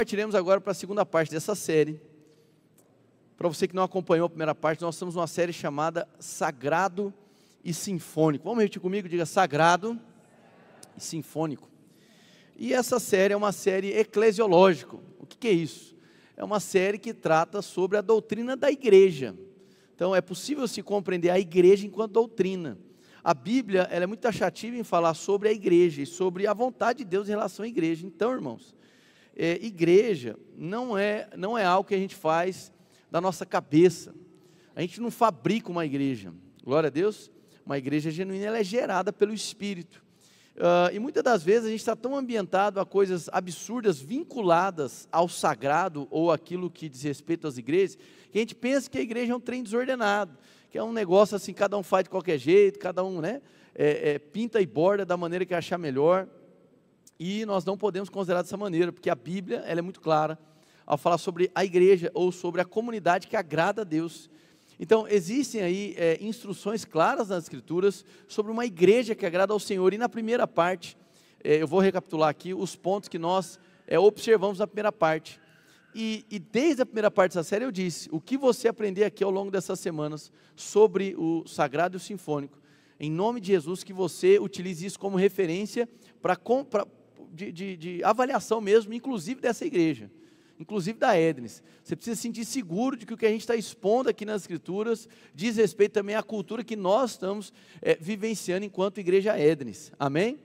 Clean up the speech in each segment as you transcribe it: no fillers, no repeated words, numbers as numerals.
partiremos agora para a segunda parte dessa série. Para você que não acompanhou a primeira parte, nós estamos numa série chamada Sagrado e Sinfônico. Vamos repetir comigo? Diga Sagrado e Sinfônico. E essa série é uma série eclesiológica. O que é isso? É uma série que trata sobre a doutrina da igreja. Então é possível se compreender a igreja enquanto doutrina. A Bíblia ela é muito taxativa em falar sobre a igreja e sobre a vontade de Deus em relação à igreja. Então, irmãos, igreja não é algo que a gente faz da nossa cabeça. A gente não fabrica uma igreja. Glória a Deus. Uma igreja genuína ela é gerada pelo Espírito. E muitas das vezes a gente está tão ambientado a coisas absurdas vinculadas ao sagrado ou aquilo que diz respeito às igrejas, que a gente pensa que a igreja é um trem desordenado, que é um negócio assim, cada um faz de qualquer jeito, cada um pinta e borda da maneira que achar melhor, e nós não podemos considerar dessa maneira, porque a Bíblia ela é muito clara ao falar sobre a igreja ou sobre a comunidade que agrada a Deus. Então, existem aí instruções claras nas Escrituras sobre uma igreja que agrada ao Senhor. E na primeira parte, eu vou recapitular aqui os pontos que nós observamos na primeira parte. E desde a primeira parte dessa série eu disse, o que você aprender aqui ao longo dessas semanas sobre o Sagrado e o Sinfônico, em nome de Jesus, que você utilize isso como referência de avaliação mesmo, inclusive dessa igreja. Inclusive da Ednes. Você precisa se sentir seguro de que o que a gente está expondo aqui nas Escrituras diz respeito também à cultura que nós estamos vivenciando enquanto igreja Ednes. Amém?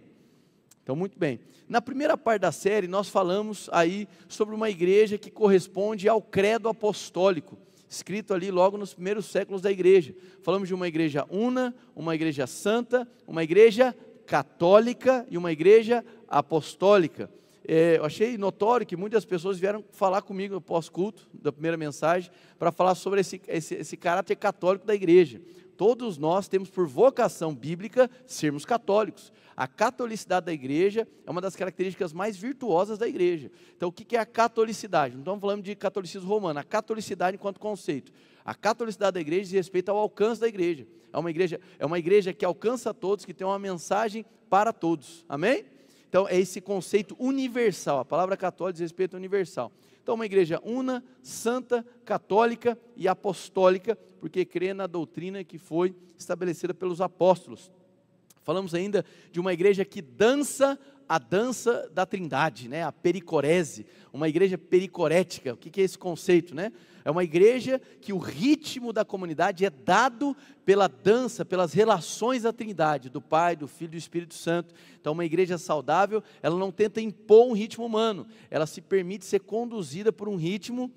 Então, muito bem. Na primeira parte da série, nós falamos aí sobre uma igreja que corresponde ao credo apostólico, escrito ali logo nos primeiros séculos da igreja. Falamos de uma igreja una, uma igreja santa, uma igreja católica e uma igreja apostólica. Eu achei notório que muitas pessoas vieram falar comigo no pós-culto da primeira mensagem para falar sobre esse caráter católico da igreja. Todos nós temos por vocação bíblica sermos católicos. A catolicidade da igreja é uma das características mais virtuosas da igreja. Então o que é a catolicidade? Não estamos falando de catolicismo romano, a catolicidade enquanto conceito. A catolicidade da igreja diz respeito ao alcance da igreja. É uma igreja que alcança todos, que tem uma mensagem para todos. Amém? Então, é esse conceito universal, a palavra católica diz respeito ao universal. Então, uma igreja una, santa, católica e apostólica, porque crê na doutrina que foi estabelecida pelos apóstolos. Falamos ainda de uma igreja que dança a dança da Trindade, a pericorese, uma igreja pericorética. O que é esse conceito? É uma igreja que o ritmo da comunidade é dado pela dança, pelas relações da Trindade, do Pai, do Filho e do Espírito Santo. Então, uma igreja saudável, ela não tenta impor um ritmo humano, ela se permite ser conduzida por um ritmo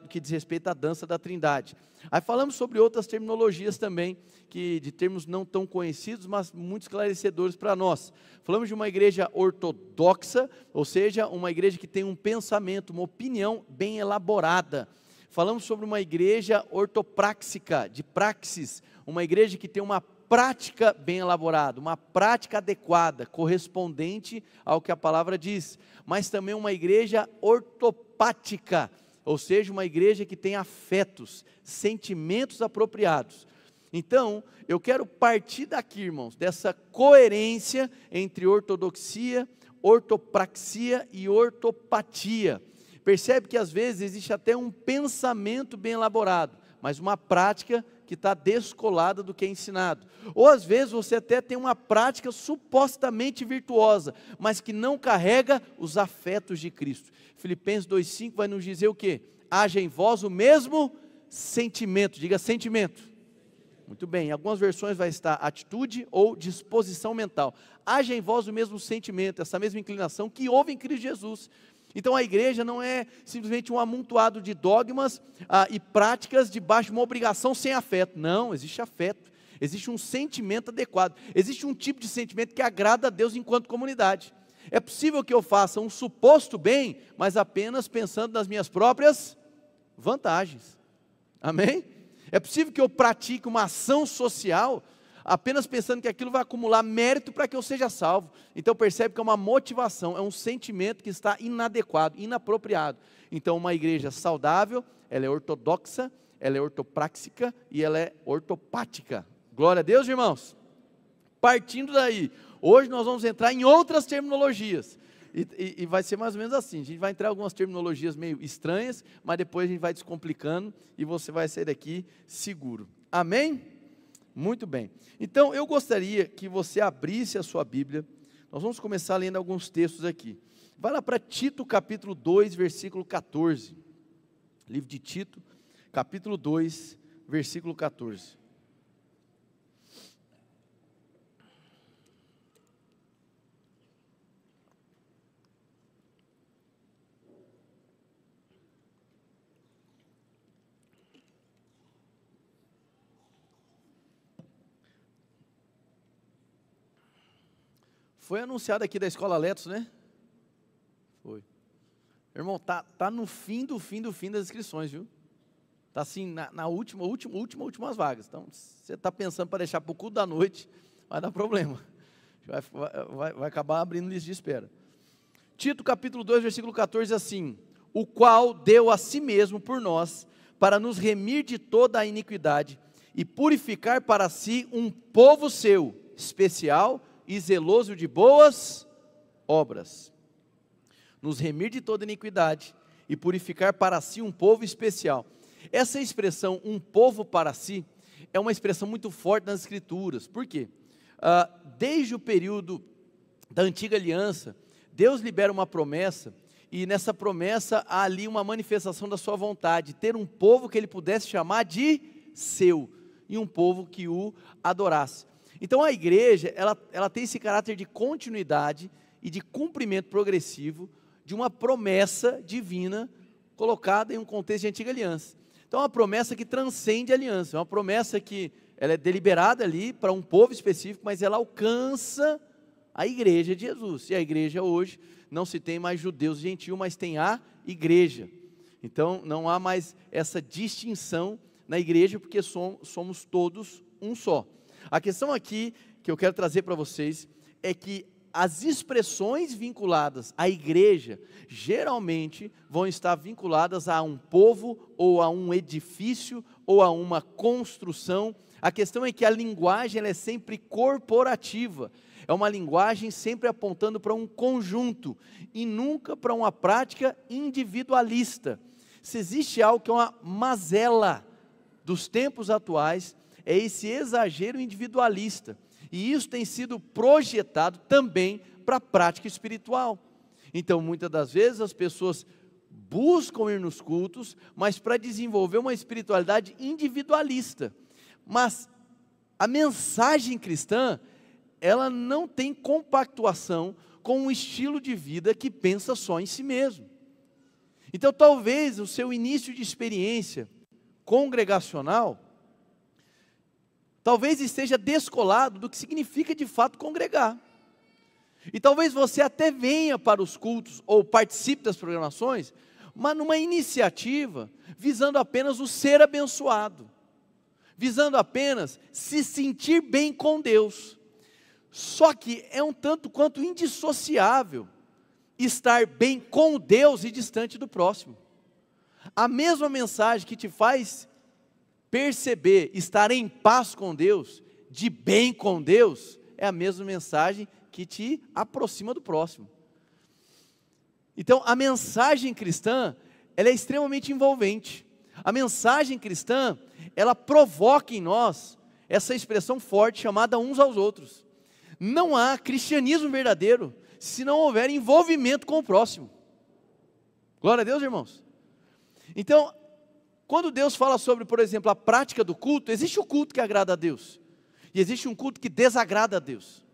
que diz respeito à dança da Trindade. Aí falamos sobre outras terminologias também, de termos não tão conhecidos, mas muito esclarecedores para nós. Falamos de uma igreja ortodoxa, ou seja, uma igreja que tem um pensamento, uma opinião bem elaborada. Falamos sobre uma igreja ortopráxica, de praxis, uma igreja que tem uma prática bem elaborada, uma prática adequada, correspondente ao que a palavra diz, mas também uma igreja ortopática, ou seja, uma igreja que tem afetos, sentimentos apropriados. Então, eu quero partir daqui, irmãos, dessa coerência entre ortodoxia, ortopraxia e ortopatia. Percebe que às vezes existe até um pensamento bem elaborado, mas uma prática que está descolada do que é ensinado. Ou às vezes você até tem uma prática supostamente virtuosa, mas que não carrega os afetos de Cristo. Filipenses 2,5 vai nos dizer o quê? Haja em vós o mesmo sentimento, diga sentimento. Muito bem, em algumas versões vai estar atitude ou disposição mental. Haja em vós o mesmo sentimento, essa mesma inclinação que houve em Cristo Jesus. Então a igreja não é simplesmente um amontoado de dogmas e práticas debaixo de uma obrigação sem afeto. Não, existe afeto, existe um sentimento adequado, existe um tipo de sentimento que agrada a Deus enquanto comunidade. É possível que eu faça um suposto bem, mas apenas pensando nas minhas próprias vantagens. Amém? É possível que eu pratique uma ação social apenas pensando que aquilo vai acumular mérito para que eu seja salvo. Então percebe que é uma motivação, é um sentimento que está inadequado, inapropriado. Então uma igreja saudável, ela é ortodoxa, ela é ortopráxica e ela é ortopática. Glória a Deus, irmãos. Partindo daí, hoje nós vamos entrar em outras terminologias. E vai ser mais ou menos assim, a gente vai entrar em algumas terminologias meio estranhas, mas depois a gente vai descomplicando e você vai sair daqui seguro. Amém? Muito bem. Então, eu gostaria que você abrisse a sua Bíblia. Nós vamos começar lendo alguns textos aqui. Vai lá para Tito, capítulo 2, versículo 14. Livro de Tito, capítulo 2, versículo 14. Foi anunciado aqui da Escola Letos, né? Foi. Irmão, tá no fim das inscrições, viu? Tá assim, na últimas vagas. Então, se você está pensando para deixar para o culto da noite, vai dar problema. Vai acabar abrindo lista de espera. Tito, capítulo 2, versículo 14, assim: o qual deu a si mesmo por nós, para nos remir de toda a iniquidade, e purificar para si um povo seu, especial e zeloso de boas obras. Nos remir de toda iniquidade e purificar para si um povo especial. Essa expressão, um povo para si, é uma expressão muito forte nas Escrituras. Por quê? Desde o período da Antiga Aliança, Deus libera uma promessa, e nessa promessa há ali uma manifestação da sua vontade, ter um povo que ele pudesse chamar de seu, e um povo que o adorasse. Então a igreja, ela tem esse caráter de continuidade e de cumprimento progressivo de uma promessa divina colocada em um contexto de Antiga Aliança. Então é uma promessa que transcende a aliança, é uma promessa que ela é deliberada ali para um povo específico, mas ela alcança a igreja de Jesus. E a igreja hoje não se tem mais judeus e gentios, mas tem a igreja. Então não há mais essa distinção na igreja, porque somos todos um só. A questão aqui que eu quero trazer para vocês é que as expressões vinculadas à igreja geralmente vão estar vinculadas a um povo ou a um edifício ou a uma construção. A questão é que a linguagem ela é sempre corporativa, é uma linguagem sempre apontando para um conjunto e nunca para uma prática individualista. Se existe algo que é uma mazela dos tempos atuais, é esse exagero individualista, e isso tem sido projetado também para a prática espiritual. Então, muitas das vezes as pessoas buscam ir nos cultos, mas para desenvolver uma espiritualidade individualista. Mas a mensagem cristã, ela não tem compactuação com um estilo de vida que pensa só em si mesmo. Então, talvez o seu início de experiência congregacional talvez esteja descolado do que significa de fato congregar. E talvez você até venha para os cultos ou participe das programações, mas numa iniciativa visando apenas o ser abençoado, visando apenas se sentir bem com Deus. Só que é um tanto quanto indissociável estar bem com Deus e distante do próximo. A mesma mensagem que te faz perceber, estar em paz com Deus, de bem com Deus, é a mesma mensagem que te aproxima do próximo. Então, a mensagem cristã, ela é extremamente envolvente. A mensagem cristã, ela provoca em nós essa expressão forte chamada uns aos outros. Não há cristianismo verdadeiro se não houver envolvimento com o próximo. Glória a Deus, irmãos. Então, quando Deus fala sobre, por exemplo, a prática do culto, existe o culto que agrada a Deus, e existe um culto que desagrada a Deus.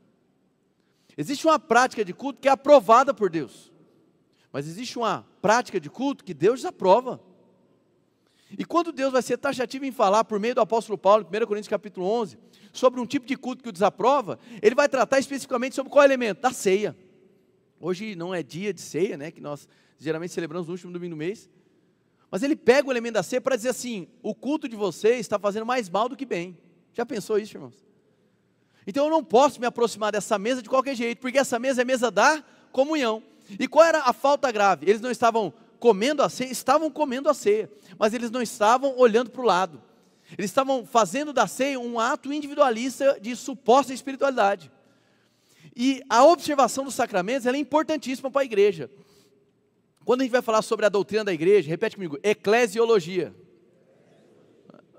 Existe uma prática de culto que é aprovada por Deus, mas existe uma prática de culto que Deus desaprova. E quando Deus vai ser taxativo em falar, por meio do apóstolo Paulo, em 1 Coríntios capítulo 11, sobre um tipo de culto que o desaprova, ele vai tratar especificamente sobre qual elemento? Da ceia. Hoje não é dia de ceia, né, que nós geralmente celebramos no último domingo do mês, mas ele pega o elemento da ceia para dizer assim: o culto de vocês está fazendo mais mal do que bem. Já pensou isso, irmãos? Então eu não posso me aproximar dessa mesa de qualquer jeito, porque essa mesa é mesa da comunhão. E qual era a falta grave? Eles não estavam comendo a ceia, estavam comendo a ceia, mas eles não estavam olhando para o lado. Eles estavam fazendo da ceia um ato individualista de suposta espiritualidade. E a observação dos sacramentos, ela é importantíssima para a igreja. Quando a gente vai falar sobre a doutrina da igreja, repete comigo, eclesiologia.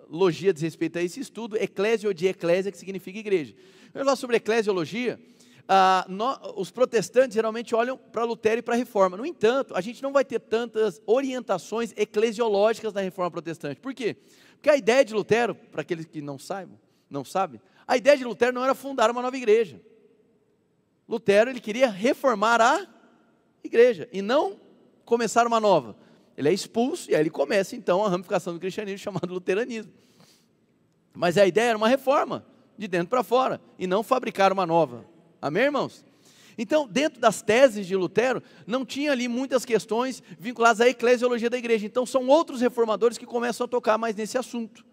Logia diz respeito a esse estudo, eclésio de eclésia, que significa igreja. Quando eu falar sobre eclesiologia, os protestantes geralmente olham para Lutero e para a Reforma. No entanto, a gente não vai ter tantas orientações eclesiológicas na Reforma protestante. Por quê? Porque a ideia de Lutero, para aqueles que não sabem, a ideia de Lutero não era fundar uma nova igreja. Lutero, ele queria reformar a igreja e não começar uma nova. Ele é expulso e aí ele começa então a ramificação do cristianismo chamado luteranismo. Mas a ideia era uma reforma, de dentro para fora, e não fabricar uma nova. Amém, irmãos? Então, dentro das teses de Lutero, não tinha ali muitas questões vinculadas à eclesiologia da igreja. Então, são outros reformadores que começam a tocar mais nesse assunto.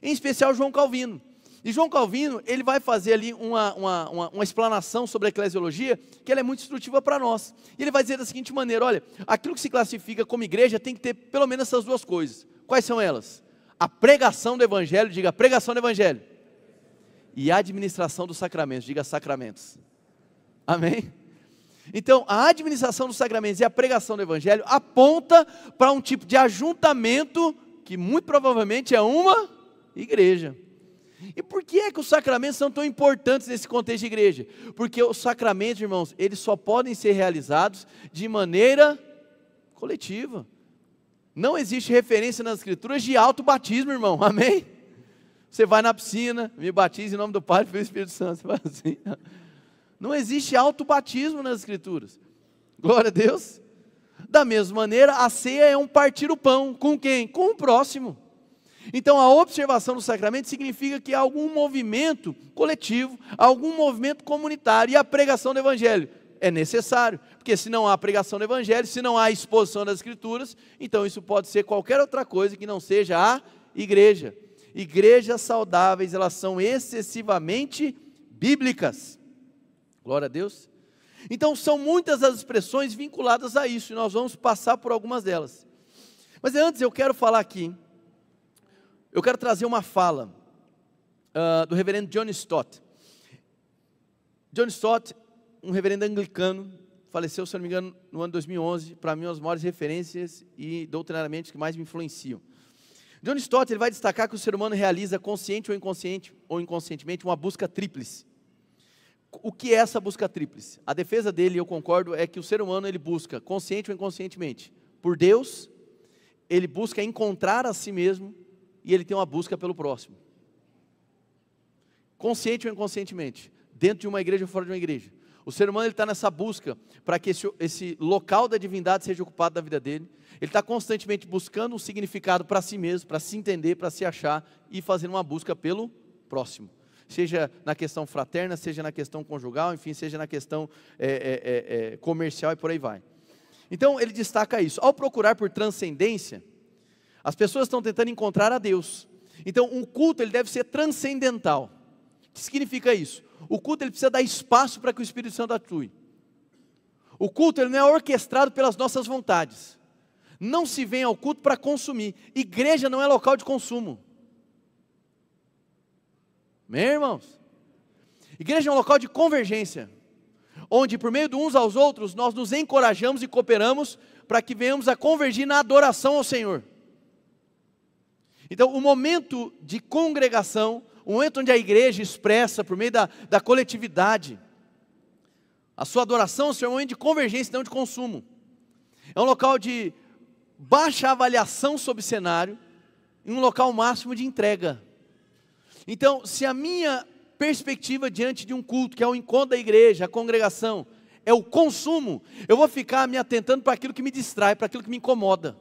Em especial, João Calvino. E João Calvino, ele vai fazer ali uma explanação sobre a eclesiologia, que ela é muito instrutiva para nós. E ele vai dizer da seguinte maneira, olha, aquilo que se classifica como igreja tem que ter pelo menos essas duas coisas. Quais são elas? A pregação do evangelho, diga pregação do evangelho. E a administração dos sacramentos, diga sacramentos. Amém? Então, a administração dos sacramentos e a pregação do evangelho aponta para um tipo de ajuntamento que muito provavelmente é uma igreja. E por que é que os sacramentos são tão importantes nesse contexto de igreja? Porque os sacramentos, irmãos, eles só podem ser realizados de maneira coletiva. Não existe referência nas escrituras de autobatismo, irmão, amém? Você vai na piscina, me batiza em nome do Pai, do Filho e do Espírito Santo, você vai assim. Não existe autobatismo nas escrituras. Glória a Deus. Da mesma maneira, a ceia é um partir o pão, com quem? Com o próximo. Então, a observação do sacramento significa que há algum movimento coletivo, algum movimento comunitário, e a pregação do evangelho é necessário, porque se não há pregação do evangelho, se não há exposição das escrituras, então isso pode ser qualquer outra coisa que não seja a igreja. Igrejas saudáveis, elas são excessivamente bíblicas. Glória a Deus. Então, são muitas as expressões vinculadas a isso, e nós vamos passar por algumas delas. Mas antes eu quero falar aqui, eu quero trazer uma fala do reverendo John Stott. John Stott, um reverendo anglicano, faleceu, se não me engano, no ano 2011, para mim, uma das maiores referências e doutrinariamente que mais me influenciam. John Stott, ele vai destacar que o ser humano realiza consciente ou inconscientemente uma busca tríplice. O que é essa busca tríplice? A defesa dele, eu concordo, é que o ser humano ele busca, consciente ou inconscientemente, por Deus, ele busca encontrar a si mesmo, e ele tem uma busca pelo próximo. Consciente ou inconscientemente, dentro de uma igreja ou fora de uma igreja. O ser humano está nessa busca para que esse local da divindade seja ocupado da vida dele. Ele está constantemente buscando um significado para si mesmo, para se entender, para se achar e fazendo uma busca pelo próximo. Seja na questão fraterna, seja na questão conjugal, enfim, seja na questão comercial e por aí vai. Então ele destaca isso. Ao procurar por transcendência, as pessoas estão tentando encontrar a Deus. Então, um culto ele deve ser transcendental. O que significa isso? O culto ele precisa dar espaço para que o Espírito Santo atue. O culto ele não é orquestrado pelas nossas vontades. Não se vem ao culto para consumir. Igreja não é local de consumo. Amém, irmãos? Igreja é um local de convergência, onde por meio de uns aos outros nós nos encorajamos e cooperamos para que venhamos a convergir na adoração ao Senhor. Então, o momento de congregação, o momento onde a igreja expressa, por meio da coletividade, a sua adoração, é um momento de convergência, não de consumo. É um local de baixa avaliação sobre o cenário, e um local máximo de entrega. Então, se a minha perspectiva diante de um culto, que é o encontro da igreja, a congregação, é o consumo, eu vou ficar me atentando para aquilo que me distrai, para aquilo que me incomoda.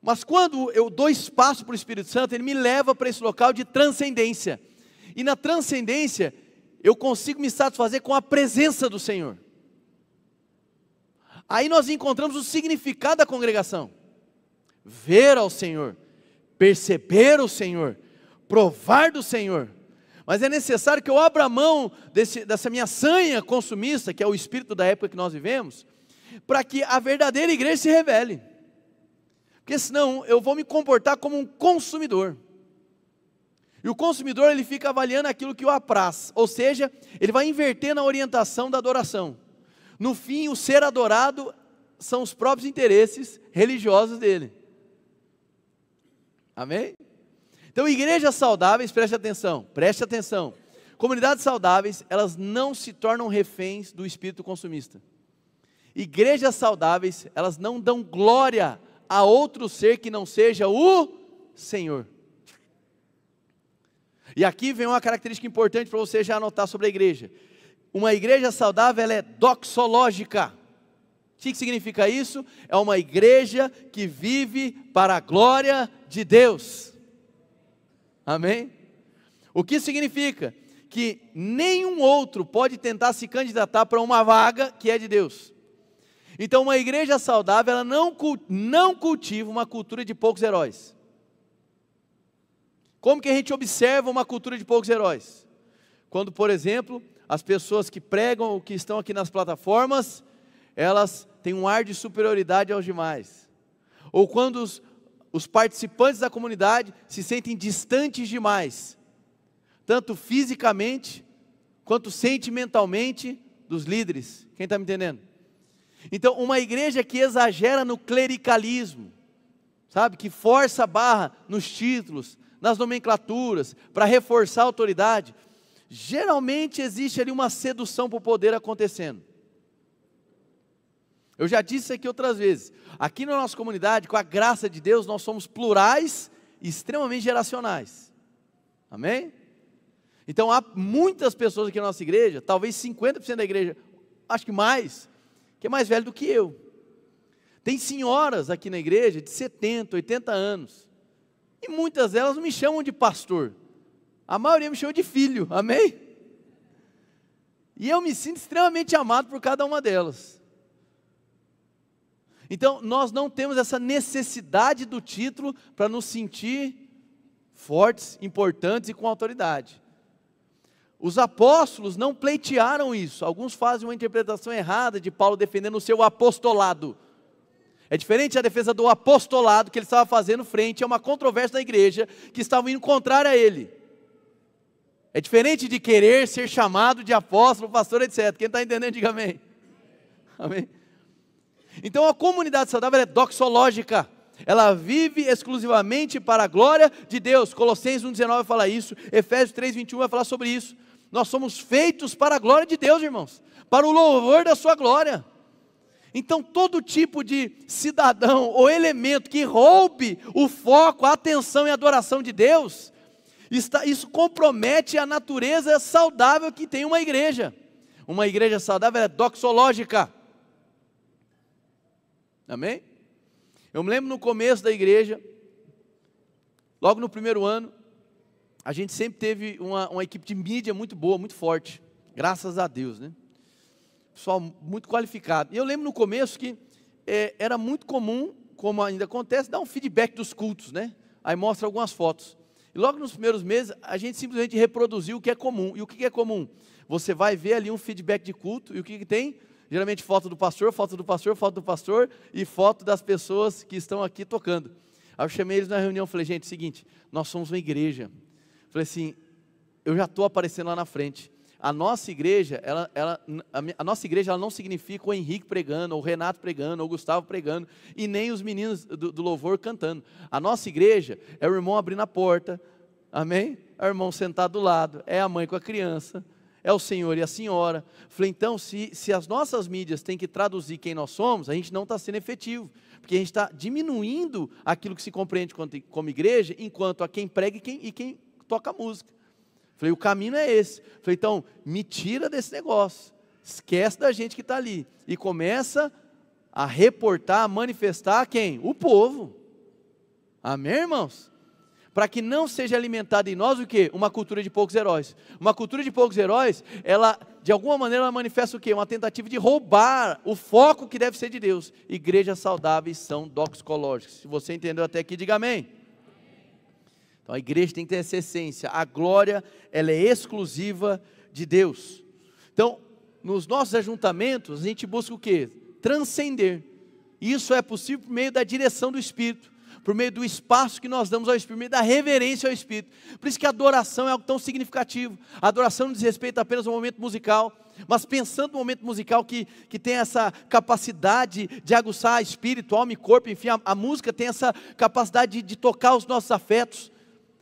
Mas quando eu dou espaço para o Espírito Santo, ele me leva para esse local de transcendência. E na transcendência, eu consigo me satisfazer com a presença do Senhor. Aí nós encontramos o significado da congregação. Ver ao Senhor, perceber o Senhor, provar do Senhor. Mas é necessário que eu abra mão dessa minha sanha consumista, que é o espírito da época que nós vivemos, para que a verdadeira igreja se revele. Porque senão eu vou me comportar como um consumidor. E o consumidor, ele fica avaliando aquilo que o apraz, ou seja, ele vai inverter na orientação da adoração. No fim, o ser adorado são os próprios interesses religiosos dele. Amém? Então, igrejas saudáveis, preste atenção. Comunidades saudáveis, elas não se tornam reféns do espírito consumista. Igrejas saudáveis, elas não dão glória a outro ser que não seja o Senhor. E aqui vem uma característica importante para você já anotar sobre a igreja. Uma igreja saudável, ela é doxológica. O que significa isso? É uma igreja que vive para a glória de Deus. Amém? O que significa? Que nenhum outro pode tentar se candidatar para uma vaga que é de Deus. Então, uma igreja saudável, ela não cultiva uma cultura de poucos heróis. Como que a gente observa uma cultura de poucos heróis? Quando, por exemplo, as pessoas que pregam ou que estão aqui nas plataformas, elas têm um ar de superioridade aos demais. Ou quando os participantes da comunidade se sentem distantes demais, tanto fisicamente, quanto sentimentalmente, dos líderes. Quem está me entendendo? Então, uma igreja que exagera no clericalismo, sabe, que força a barra nos títulos, nas nomenclaturas, para reforçar a autoridade, geralmente existe ali uma sedução para o poder acontecendo. Eu já disse isso aqui outras vezes. Aqui na nossa comunidade, com a graça de Deus, nós somos plurais e extremamente geracionais. Amém? Então há muitas pessoas aqui na nossa igreja, talvez 50% da igreja, acho que mais, que é mais velho do que eu. Tem senhoras aqui na igreja de 70, 80 anos. E muitas delas não me chamam de pastor. A maioria me chama de filho, amém? E eu me sinto extremamente amado por cada uma delas. Então, nós não temos essa necessidade do título para nos sentir fortes, importantes e com autoridade. Os apóstolos não pleitearam isso. Alguns fazem uma interpretação errada de Paulo defendendo o seu apostolado. É diferente da defesa do apostolado que ele estava fazendo frente a uma controvérsia da igreja que estava indo contrária a ele. É diferente de querer ser chamado de apóstolo, pastor, etc. Quem está entendendo, diga amém. Amém. Então a comunidade saudável é doxológica. Ela vive exclusivamente para a glória de Deus. Colossenses 1,19 fala isso. Efésios 3,21 vai falar sobre isso. Nós somos feitos para a glória de Deus, irmãos. Para o louvor da sua glória. Então todo tipo de cidadão ou elemento que roube o foco, a atenção e a adoração de Deus, isso compromete a natureza saudável que tem uma igreja. Uma igreja saudável é doxológica. Amém? Eu me lembro no começo da igreja, logo no primeiro ano, a gente sempre teve uma equipe de mídia muito boa, muito forte, graças a Deus, né? Pessoal muito qualificado. E eu lembro no começo que era muito comum, como ainda acontece, dar um feedback dos cultos, né? Aí mostra algumas fotos. E logo nos primeiros meses, a gente simplesmente reproduziu o que é comum. E o que é comum? Você vai ver ali um feedback de culto, e o que tem? Geralmente foto do pastor, foto do pastor, foto do pastor, e foto das pessoas que estão aqui tocando. Aí eu chamei eles na reunião, falei, gente, seguinte, nós somos uma igreja. Falei assim, eu já estou aparecendo lá na frente. A nossa igreja, a nossa igreja, ela não significa o Henrique pregando, ou o Renato pregando, ou o Gustavo pregando, e nem os meninos do louvor cantando. A nossa igreja é o irmão abrindo a porta, amém? É o irmão sentado do lado, é a mãe com a criança, é o senhor e a senhora. Falei, então, se as nossas mídias têm que traduzir quem nós somos, a gente não está sendo efetivo, porque a gente está diminuindo aquilo que se compreende como igreja, enquanto a quem prega e quem toca música. Falei, o caminho é esse. Falei, então, me tira desse negócio, esquece da gente que está ali, e começa a reportar, a manifestar quem? O povo. Amém, irmãos? Para que não seja alimentada em nós o quê? Uma cultura de poucos heróis. Uma cultura de poucos heróis, ela, de alguma maneira, ela manifesta o quê? Uma tentativa de roubar o foco que deve ser de Deus. Igrejas saudáveis são doxológicas. Se você entendeu até aqui, diga amém. Então a igreja tem que ter essa essência. A glória, ela é exclusiva de Deus. Então, nos nossos ajuntamentos, a gente busca o quê? Transcender. Isso é possível por meio da direção do Espírito. por meio do espaço que nós damos ao Espírito, por meio da reverência ao Espírito. Por isso que a adoração é algo tão significativo. A adoração não diz respeito apenas ao momento musical, mas pensando no momento musical que tem essa capacidade de aguçar espírito, alma e corpo, enfim, a música tem essa capacidade de tocar os nossos afetos.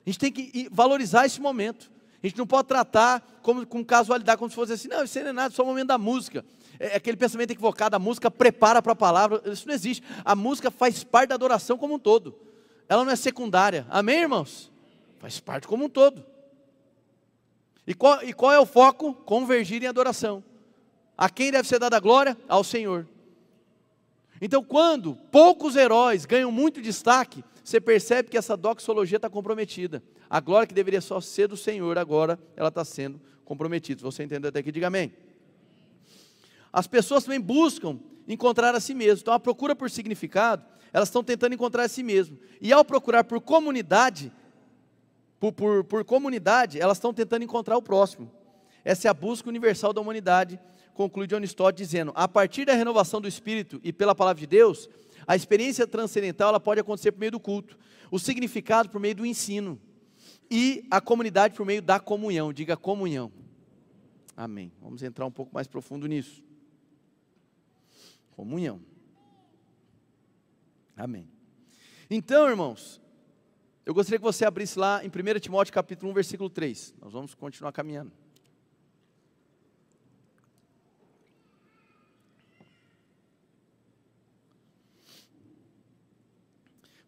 A gente tem que valorizar esse momento. A gente não pode tratar com casualidade, como se fosse assim, não, isso não é nada, só o momento da música. É aquele pensamento equivocado, a música prepara para a palavra, isso não existe. A música faz parte da adoração como um todo. Ela não é secundária, amém, irmãos? Faz parte como um todo. E qual é o foco? Convergir em adoração. A quem deve ser dada a glória? Ao Senhor. Então, quando poucos heróis ganham muito destaque, você percebe que essa doxologia está comprometida. A glória que deveria só ser do Senhor, agora ela está sendo comprometida. Se você entendeu até aqui, diga amém. As pessoas também buscam encontrar a si mesmo. Então, a procura por significado, elas estão tentando encontrar a si mesmo. E ao procurar por comunidade, por comunidade, elas estão tentando encontrar o próximo. Essa é a busca universal da humanidade, conclui John Stott dizendo, a partir da renovação do Espírito e pela palavra de Deus, a experiência transcendental ela pode acontecer por meio do culto, o significado por meio do ensino, e a comunidade por meio da comunhão, diga comunhão. Amém. Vamos entrar um pouco mais profundo nisso. Comunhão. Amém. Então, irmãos, eu gostaria que você abrisse lá em 1 Timóteo capítulo 1, versículo 3. Nós vamos continuar caminhando.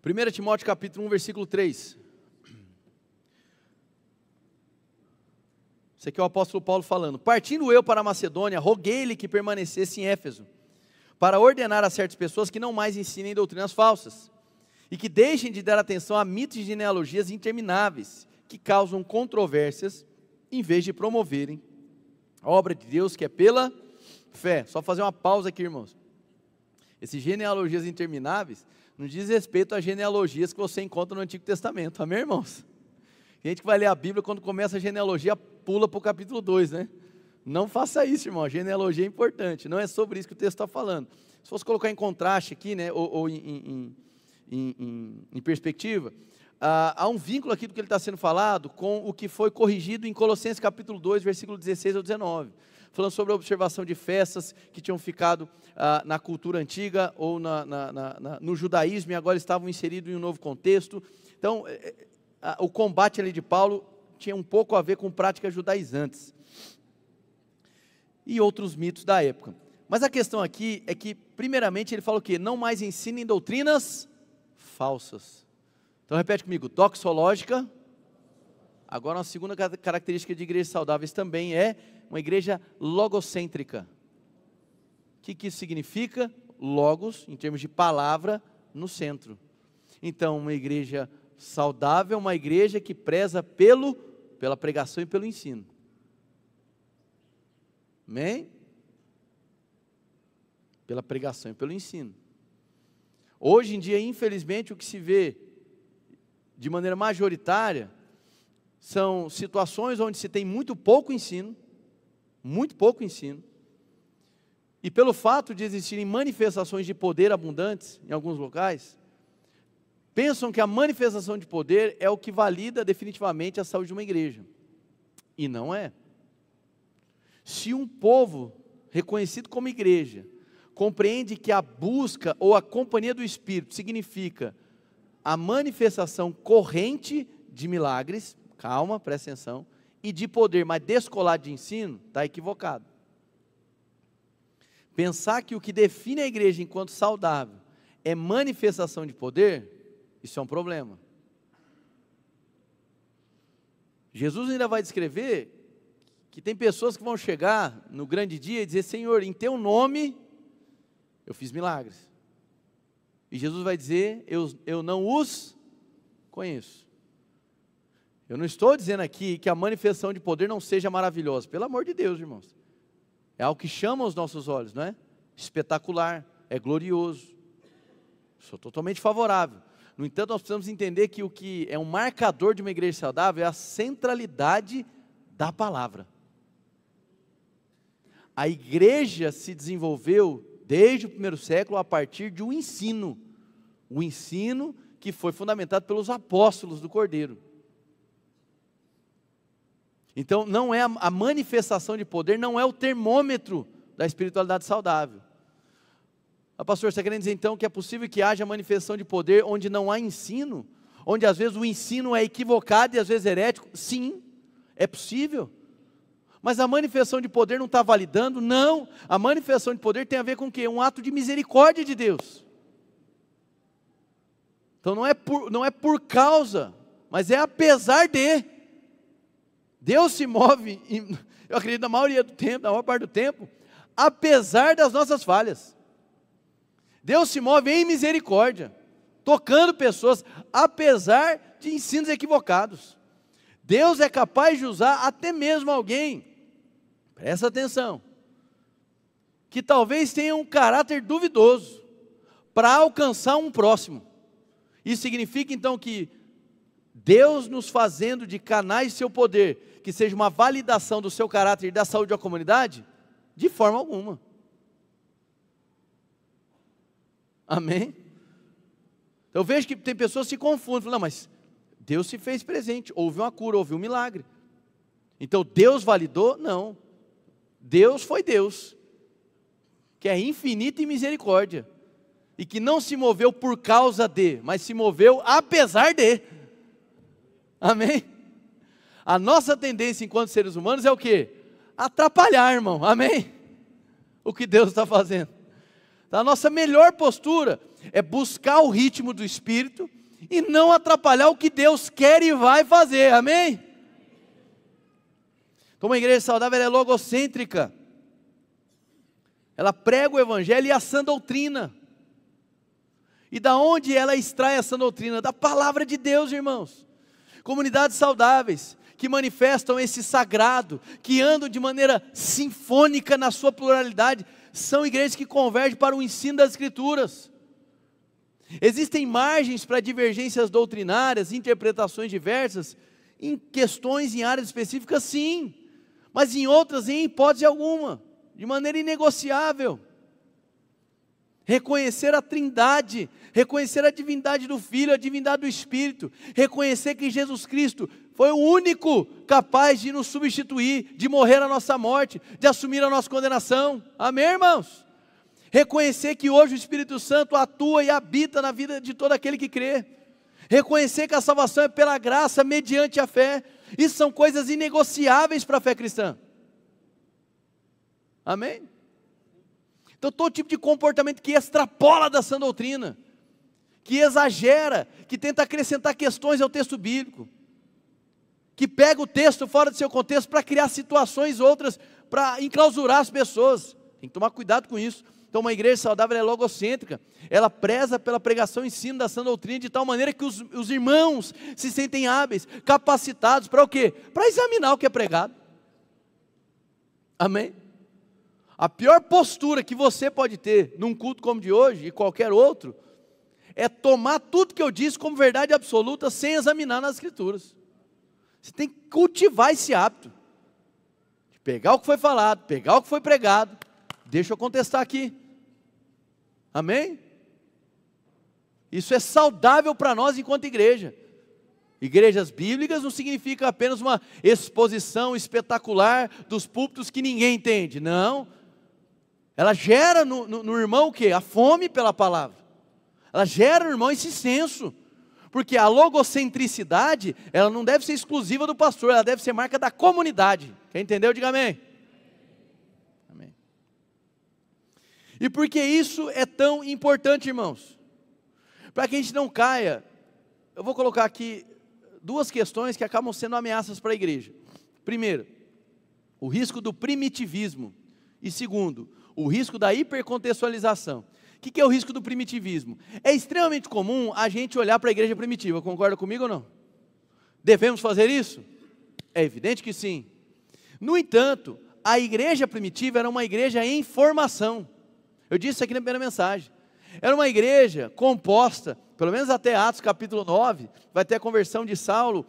Primeira Timóteo capítulo 1, versículo 3. Esse aqui é o apóstolo Paulo falando. Partindo eu para a Macedônia, roguei-lhe que permanecesse em Éfeso, para ordenar a certas pessoas que não mais ensinem doutrinas falsas, e que deixem de dar atenção a mitos e genealogias intermináveis, que causam controvérsias, em vez de promoverem a obra de Deus, que é pela fé. Só fazer uma pausa aqui, irmãos. Esses genealogias intermináveis, não diz respeito às genealogias que você encontra no Antigo Testamento, amém, irmãos? Tem gente que vai ler a Bíblia, quando começa a genealogia, pula para o capítulo 2, né? Não faça isso, irmão, a genealogia é importante, não é sobre isso que o texto está falando. Se fosse colocar em contraste aqui, né, ou em perspectiva, há um vínculo aqui do que ele está sendo falado com o que foi corrigido em Colossenses capítulo 2, versículo 16 ao 19, falando sobre a observação de festas que tinham ficado na cultura antiga ou no judaísmo e agora estavam inseridos em um novo contexto. Então, o combate ali de Paulo tinha um pouco a ver com práticas judaizantes e outros mitos da época. Mas a questão aqui é que, primeiramente, ele fala o quê? Não mais ensinem doutrinas falsas. Então repete comigo, doxológica. Agora uma segunda característica de igrejas saudáveis também é uma igreja logocêntrica. O que isso significa? Logos, em termos de palavra, no centro. Então uma igreja saudável é uma igreja que preza pela pregação e pelo ensino. Amém? Pela pregação e pelo ensino. Hoje em dia, infelizmente, o que se vê de maneira majoritária são situações onde se tem muito pouco ensino, e pelo fato de existirem manifestações de poder abundantes em alguns locais, pensam que a manifestação de poder é o que valida definitivamente a saúde de uma igreja, e não é. Se um povo reconhecido como igreja compreende que a busca ou a companhia do Espírito significa a manifestação corrente de milagres, calma, presta atenção, e de poder, mas descolado de ensino, está equivocado. Pensar que o que define a igreja enquanto saudável é manifestação de poder, isso é um problema. Jesus ainda vai descrever que tem pessoas que vão chegar no grande dia e dizer, Senhor, em teu nome eu fiz milagres. E Jesus vai dizer, eu não os conheço. Eu não estou dizendo aqui que a manifestação de poder não seja maravilhosa, pelo amor de Deus, irmãos. É algo que chama os nossos olhos, não é? Espetacular, é glorioso. Sou totalmente favorável. No entanto, nós precisamos entender que o que é um marcador de uma igreja saudável é a centralidade da palavra. A igreja se desenvolveu desde o primeiro século a partir de um ensino. O ensino que foi fundamentado pelos apóstolos do Cordeiro. Então, não é a manifestação de poder, não é o termômetro da espiritualidade saudável. Pastor, você está querendo dizer então que é possível que haja manifestação de poder onde não há ensino? Onde às vezes o ensino é equivocado e às vezes herético? Sim, é possível. Mas a manifestação de poder não está validando? Não, a manifestação de poder tem a ver com o quê? Um ato de misericórdia de Deus. Então não é por causa, mas é apesar de. Deus se move, eu acredito na maioria do tempo, na maior parte do tempo, apesar das nossas falhas. Deus se move em misericórdia, tocando pessoas, apesar de ensinos equivocados. Deus é capaz de usar até mesmo alguém, presta atenção, que talvez tenha um caráter duvidoso, para alcançar um próximo. Isso significa então que Deus nos fazendo de canais de seu poder, que seja uma validação do seu caráter e da saúde da comunidade? De forma alguma. Amém? Eu vejo que tem pessoas que se confundem, falam, não, mas Deus se fez presente, houve uma cura, houve um milagre. Então Deus validou? Não. Deus foi Deus, que é infinito em misericórdia, e que não se moveu por causa de, mas se moveu apesar de. Amém? A nossa tendência enquanto seres humanos é o quê? Atrapalhar, irmão, amém? O que Deus está fazendo. A nossa melhor postura é buscar o ritmo do Espírito e não atrapalhar o que Deus quer e vai fazer, amém? Então uma igreja saudável, ela é logocêntrica, ela prega o Evangelho e a sã doutrina. E da onde ela extrai essa doutrina? Da palavra de Deus, irmãos. Comunidades saudáveis, que manifestam esse sagrado, que andam de maneira sinfônica na sua pluralidade, são igrejas que convergem para o ensino das Escrituras. Existem margens para divergências doutrinárias, interpretações diversas, em questões, em áreas específicas, sim, mas em outras, em hipótese alguma, de maneira inegociável. Reconhecer a Trindade, reconhecer a divindade do Filho, a divindade do Espírito, reconhecer que Jesus Cristo foi o único capaz de nos substituir, de morrer a nossa morte, de assumir a nossa condenação, amém, irmãos? Reconhecer que hoje o Espírito Santo atua e habita na vida de todo aquele que crê, reconhecer que a salvação é pela graça, mediante a fé, isso são coisas inegociáveis para a fé cristã, amém? Então todo tipo de comportamento que extrapola da sã doutrina, que exagera, que tenta acrescentar questões ao texto bíblico, que pega o texto fora do seu contexto para criar situações outras, para enclausurar as pessoas, tem que tomar cuidado com isso. Então uma igreja saudável é logocêntrica, ela preza pela pregação e ensino da sã doutrina, de tal maneira que os irmãos se sentem hábeis, capacitados para o quê? Para examinar o que é pregado, amém? A pior postura que você pode ter num culto como o de hoje e qualquer outro, é tomar tudo que eu disse como verdade absoluta sem examinar nas Escrituras. Você tem que cultivar esse hábito, de pegar o que foi falado, pegar o que foi pregado, deixa eu contestar aqui, amém? Isso é saudável para nós enquanto igreja. Igrejas bíblicas não significa apenas uma exposição espetacular dos púlpitos que ninguém entende, não. Ela gera no irmão o quê? A fome pela palavra. Ela gera no irmão esse senso. Porque a logocentricidade, ela não deve ser exclusiva do pastor, ela deve ser marca da comunidade. Quem entendeu, diga amém. Amém. E por que isso é tão importante, irmãos? Para que a gente não caia, eu vou colocar aqui duas questões que acabam sendo ameaças para a igreja. Primeiro, o risco do primitivismo. E segundo, o risco da hipercontextualização. O que é o risco do primitivismo? É extremamente comum a gente olhar para a igreja primitiva, concorda comigo ou não? Devemos fazer isso? É evidente que sim. No entanto, a igreja primitiva era uma igreja em formação. Eu disse isso aqui na primeira mensagem. Era uma igreja composta, pelo menos até Atos capítulo 9, vai ter a conversão de Saulo,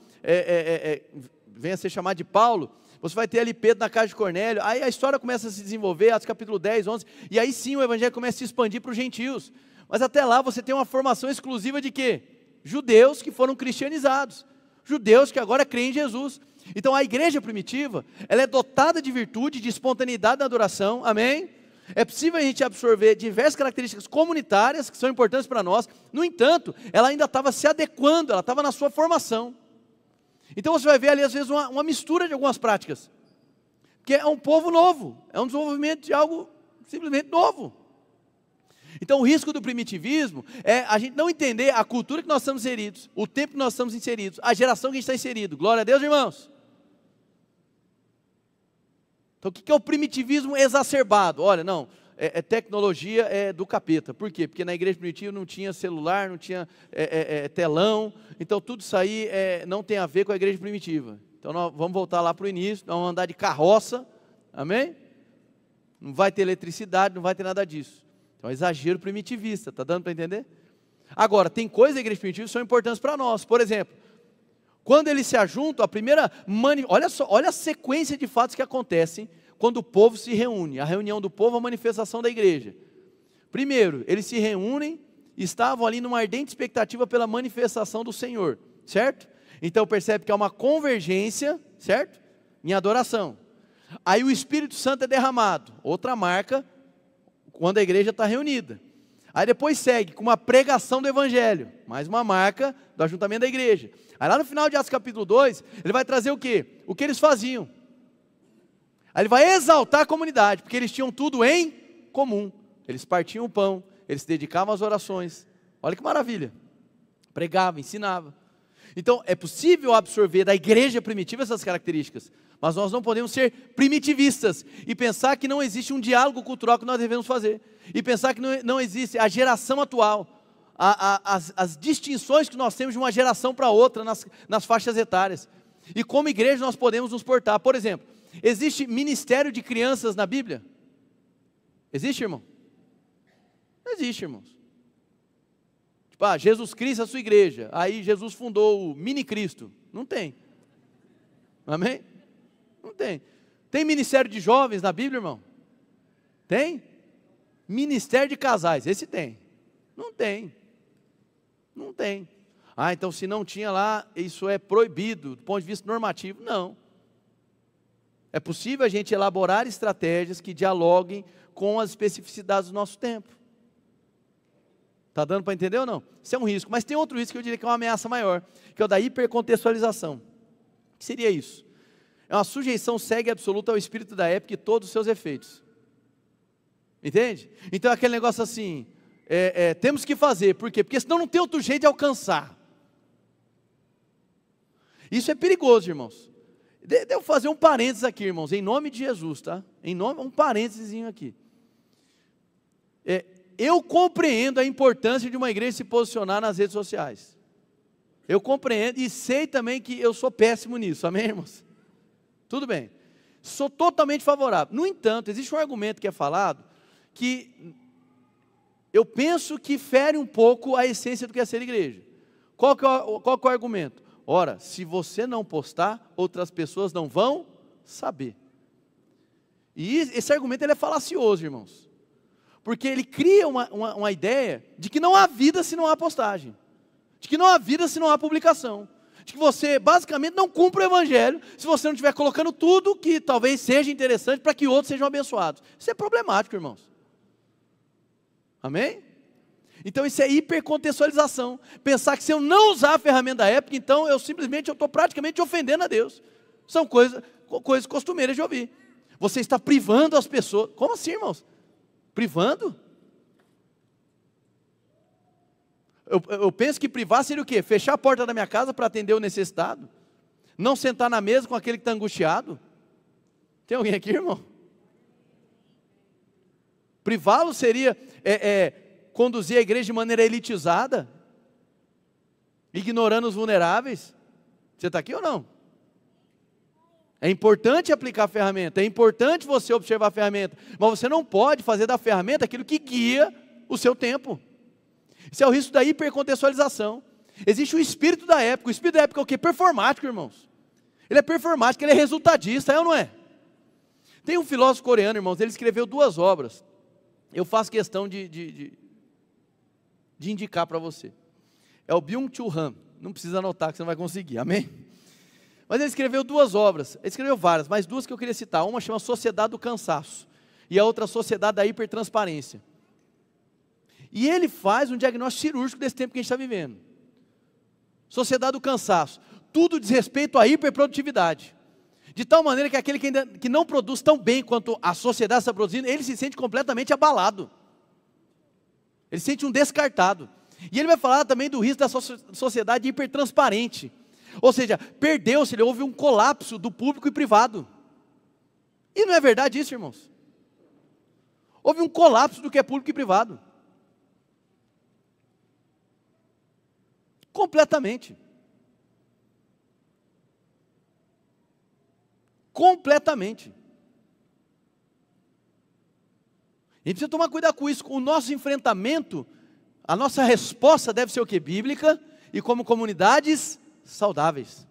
vem a ser chamado de Paulo. Você vai ter ali Pedro na casa de Cornélio, aí a história começa a se desenvolver, Atos capítulo 10, 11, e aí sim o evangelho começa a se expandir para os gentios, mas até lá você tem uma formação exclusiva de quê? Judeus que foram cristianizados, judeus que agora creem em Jesus. Então a igreja primitiva, ela é dotada de virtude, de espontaneidade na adoração, amém? É possível a gente absorver diversas características comunitárias que são importantes para nós. No entanto, ela ainda estava se adequando, ela estava na sua formação. Então você vai ver ali às vezes uma mistura de algumas práticas, porque é um povo novo, é um desenvolvimento de algo simplesmente novo. Então o risco do primitivismo é a gente não entender a cultura que nós estamos inseridos, o tempo que nós estamos inseridos, a geração que a gente está inserido. Glória a Deus, irmãos. Então o que é o primitivismo exacerbado? Olha, não, tecnologia é do capeta. Por quê? Porque na igreja primitiva não tinha celular, não tinha telão, então tudo isso aí não tem a ver com a igreja primitiva. Então nós vamos voltar lá para o início, nós vamos andar de carroça, amém? Não vai ter eletricidade, não vai ter nada disso. Então é um exagero primitivista, está dando para entender? Agora, tem coisas da igreja primitiva que são importantes para nós. Por exemplo, quando eles se ajuntam, olha a sequência de fatos que acontecem quando o povo se reúne. A reunião do povo é a manifestação da igreja. Primeiro, eles se reúnem, estavam ali numa ardente expectativa pela manifestação do Senhor, certo? Então percebe que há uma convergência, certo? Em adoração. Aí o Espírito Santo é derramado, outra marca, quando a igreja está reunida. Aí depois segue com uma pregação do Evangelho, mais uma marca do ajuntamento da igreja. Aí lá no final de Atos capítulo 2, ele vai trazer o quê? O que eles faziam. Aí ele vai exaltar a comunidade, porque eles tinham tudo em comum. Eles partiam o pão, eles se dedicavam às orações. Olha que maravilha. Pregava, ensinava. Então é possível absorver da igreja primitiva essas características, mas nós não podemos ser primitivistas e pensar que não existe um diálogo cultural que nós devemos fazer, e pensar que não existe a geração atual, as distinções que nós temos de uma geração para outra nas faixas etárias, e como igreja nós podemos nos portar. Por exemplo, existe ministério de crianças na Bíblia? Existe, irmão? Não existe, irmãos. Tipo, Jesus Cristo é a sua igreja, aí Jesus fundou o mini Cristo. Não tem. Amém? Não tem. Tem ministério de jovens na Bíblia, irmão? Tem? Ministério de casais, esse tem. Não tem. Não tem. Então se não tinha lá, isso é proibido do ponto de vista normativo. Não. É possível a gente elaborar estratégias que dialoguem com as especificidades do nosso tempo. Está dando para entender ou não? Isso é um risco. Mas tem outro risco que eu diria que é uma ameaça maior, que é o da hipercontextualização. O que seria isso? É uma sujeição cega e absoluta ao espírito da época e todos os seus efeitos. Entende? Então é aquele negócio assim, temos que fazer. Por quê? Porque senão não tem outro jeito de alcançar. Isso é perigoso, irmãos. Devo fazer um parênteses aqui, irmãos, em nome de Jesus, tá? Um parênteses aqui. Eu compreendo a importância de uma igreja se posicionar nas redes sociais. Eu compreendo e sei também que eu sou péssimo nisso, amém, irmãos? Tudo bem. Sou totalmente favorável. No entanto, existe um argumento que é falado, que eu penso que fere um pouco a essência do que é ser igreja. Qual que é o argumento? Ora, se você não postar, outras pessoas não vão saber. E esse argumento ele é falacioso, irmãos. Porque ele cria uma ideia de que não há vida se não há postagem, de que não há vida se não há publicação, de que você basicamente não cumpre o Evangelho se você não estiver colocando tudo que talvez seja interessante para que outros sejam abençoados. Isso é problemático, irmãos. Amém? Então isso é hipercontextualização. Pensar que se eu não usar a ferramenta da época, então eu estou praticamente ofendendo a Deus. São coisas costumeiras de ouvir. Você está privando as pessoas. Como assim, irmãos? Privando? Eu penso que privar seria o quê? Fechar a porta da minha casa para atender o necessitado? Não sentar na mesa com aquele que está angustiado? Tem alguém aqui, irmão? Privá-lo seria conduzir a igreja de maneira elitizada? Ignorando os vulneráveis? Você está aqui ou não? É importante aplicar a ferramenta, é importante você observar a ferramenta, mas você não pode fazer da ferramenta aquilo que guia o seu tempo. Isso é o risco da hipercontextualização. Existe o espírito da época. O espírito da época é o quê? Performático, irmãos. Ele é performático, ele é resultadista, é ou não é? Tem um filósofo coreano, irmãos, ele escreveu 2 obras. Eu faço questão de indicar para você. É o Byung-Chul Han. Não precisa anotar que você não vai conseguir, amém? Mas ele escreveu 2 obras, ele escreveu várias, mas 2 que eu queria citar. Uma chama Sociedade do Cansaço, e a outra Sociedade da Hipertransparência. E ele faz um diagnóstico cirúrgico desse tempo que a gente está vivendo. Sociedade do Cansaço. Tudo diz respeito à hiperprodutividade. De tal maneira que aquele que não produz tão bem quanto a sociedade está produzindo, ele se sente completamente abalado. Ele se sente um descartado. E ele vai falar também do risco da sociedade hipertransparente. Ou seja, perdeu-se, houve um colapso do público e privado. E não é verdade isso, irmãos? Houve um colapso do que é público e privado. Completamente. Completamente. A gente precisa tomar cuidado com isso. O nosso enfrentamento, a nossa resposta deve ser o quê? Bíblica e como comunidades saudáveis.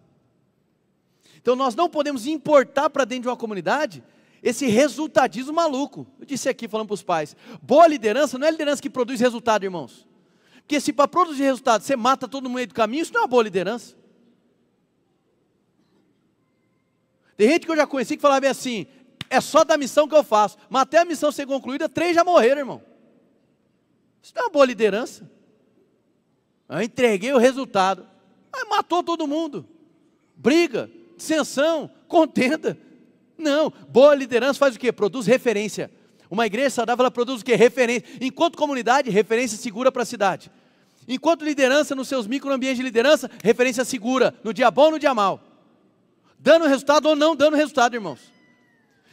Então nós não podemos importar para dentro de uma comunidade esse resultadismo maluco. Eu disse aqui falando para os pais, boa liderança não é liderança que produz resultado, irmãos. Porque se para produzir resultado você mata todo mundo no meio do caminho, isso não é uma boa liderança. Tem gente que eu já conheci que falava bem assim, é só da missão que eu faço, mas até a missão ser concluída, 3 já morreram, irmão. Isso não é uma boa liderança. Eu entreguei o resultado, mas matou todo mundo. Briga, dissensão, contenda. Não, boa liderança faz o quê? Produz referência. Uma igreja saudável, ela produz o quê? Referência. Enquanto comunidade, referência segura para a cidade. Enquanto liderança, nos seus microambientes de liderança, referência segura, no dia bom, no dia mal. Dando resultado ou não dando resultado, irmãos.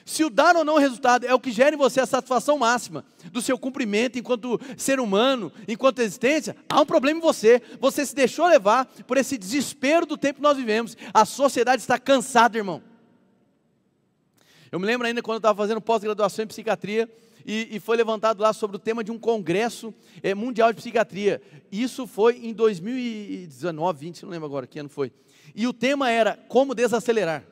Se o dar ou não resultado é o que gera em você a satisfação máxima do seu cumprimento enquanto ser humano, enquanto existência, há um problema em você. Você se deixou levar por esse desespero do tempo que nós vivemos. A sociedade está cansada, irmão. Eu me lembro ainda quando eu estava fazendo pós-graduação em psiquiatria e foi levantado lá sobre o tema de um congresso mundial de psiquiatria. Isso foi em 2019, 20, não lembro agora que ano foi. E o tema era como desacelerar.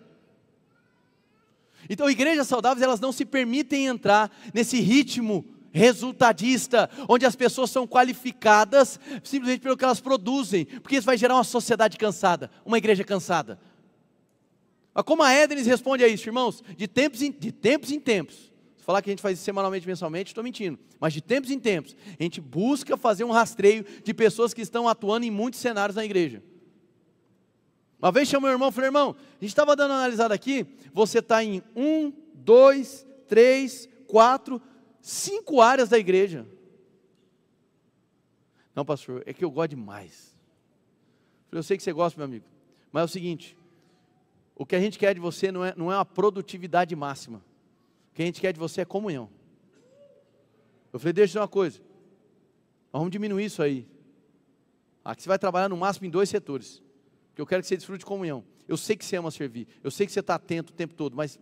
Então, igrejas saudáveis, elas não se permitem entrar nesse ritmo resultadista, onde as pessoas são qualificadas simplesmente pelo que elas produzem, porque isso vai gerar uma sociedade cansada, uma igreja cansada. Mas como a Ednes responde a isso, irmãos? De tempos em tempos, se falar que a gente faz isso semanalmente, mensalmente, estou mentindo, mas de tempos em tempos, a gente busca fazer um rastreio de pessoas que estão atuando em muitos cenários na igreja. Uma vez chamou meu irmão e falei, irmão, a gente estava dando uma analisada aqui, você está em 1, 2, 3, 4, 5 áreas da igreja. Não, pastor, é que eu gosto demais. Eu sei que você gosta, meu amigo, mas é o seguinte, o que a gente quer de você não é uma produtividade máxima, o que a gente quer de você é comunhão. Eu falei, deixa eu dizer uma coisa, nós vamos diminuir isso aí. Aqui você vai trabalhar no máximo em 2 setores. Porque eu quero que você desfrute de comunhão. Eu sei que você ama servir. Eu sei que você está atento o tempo todo. Mas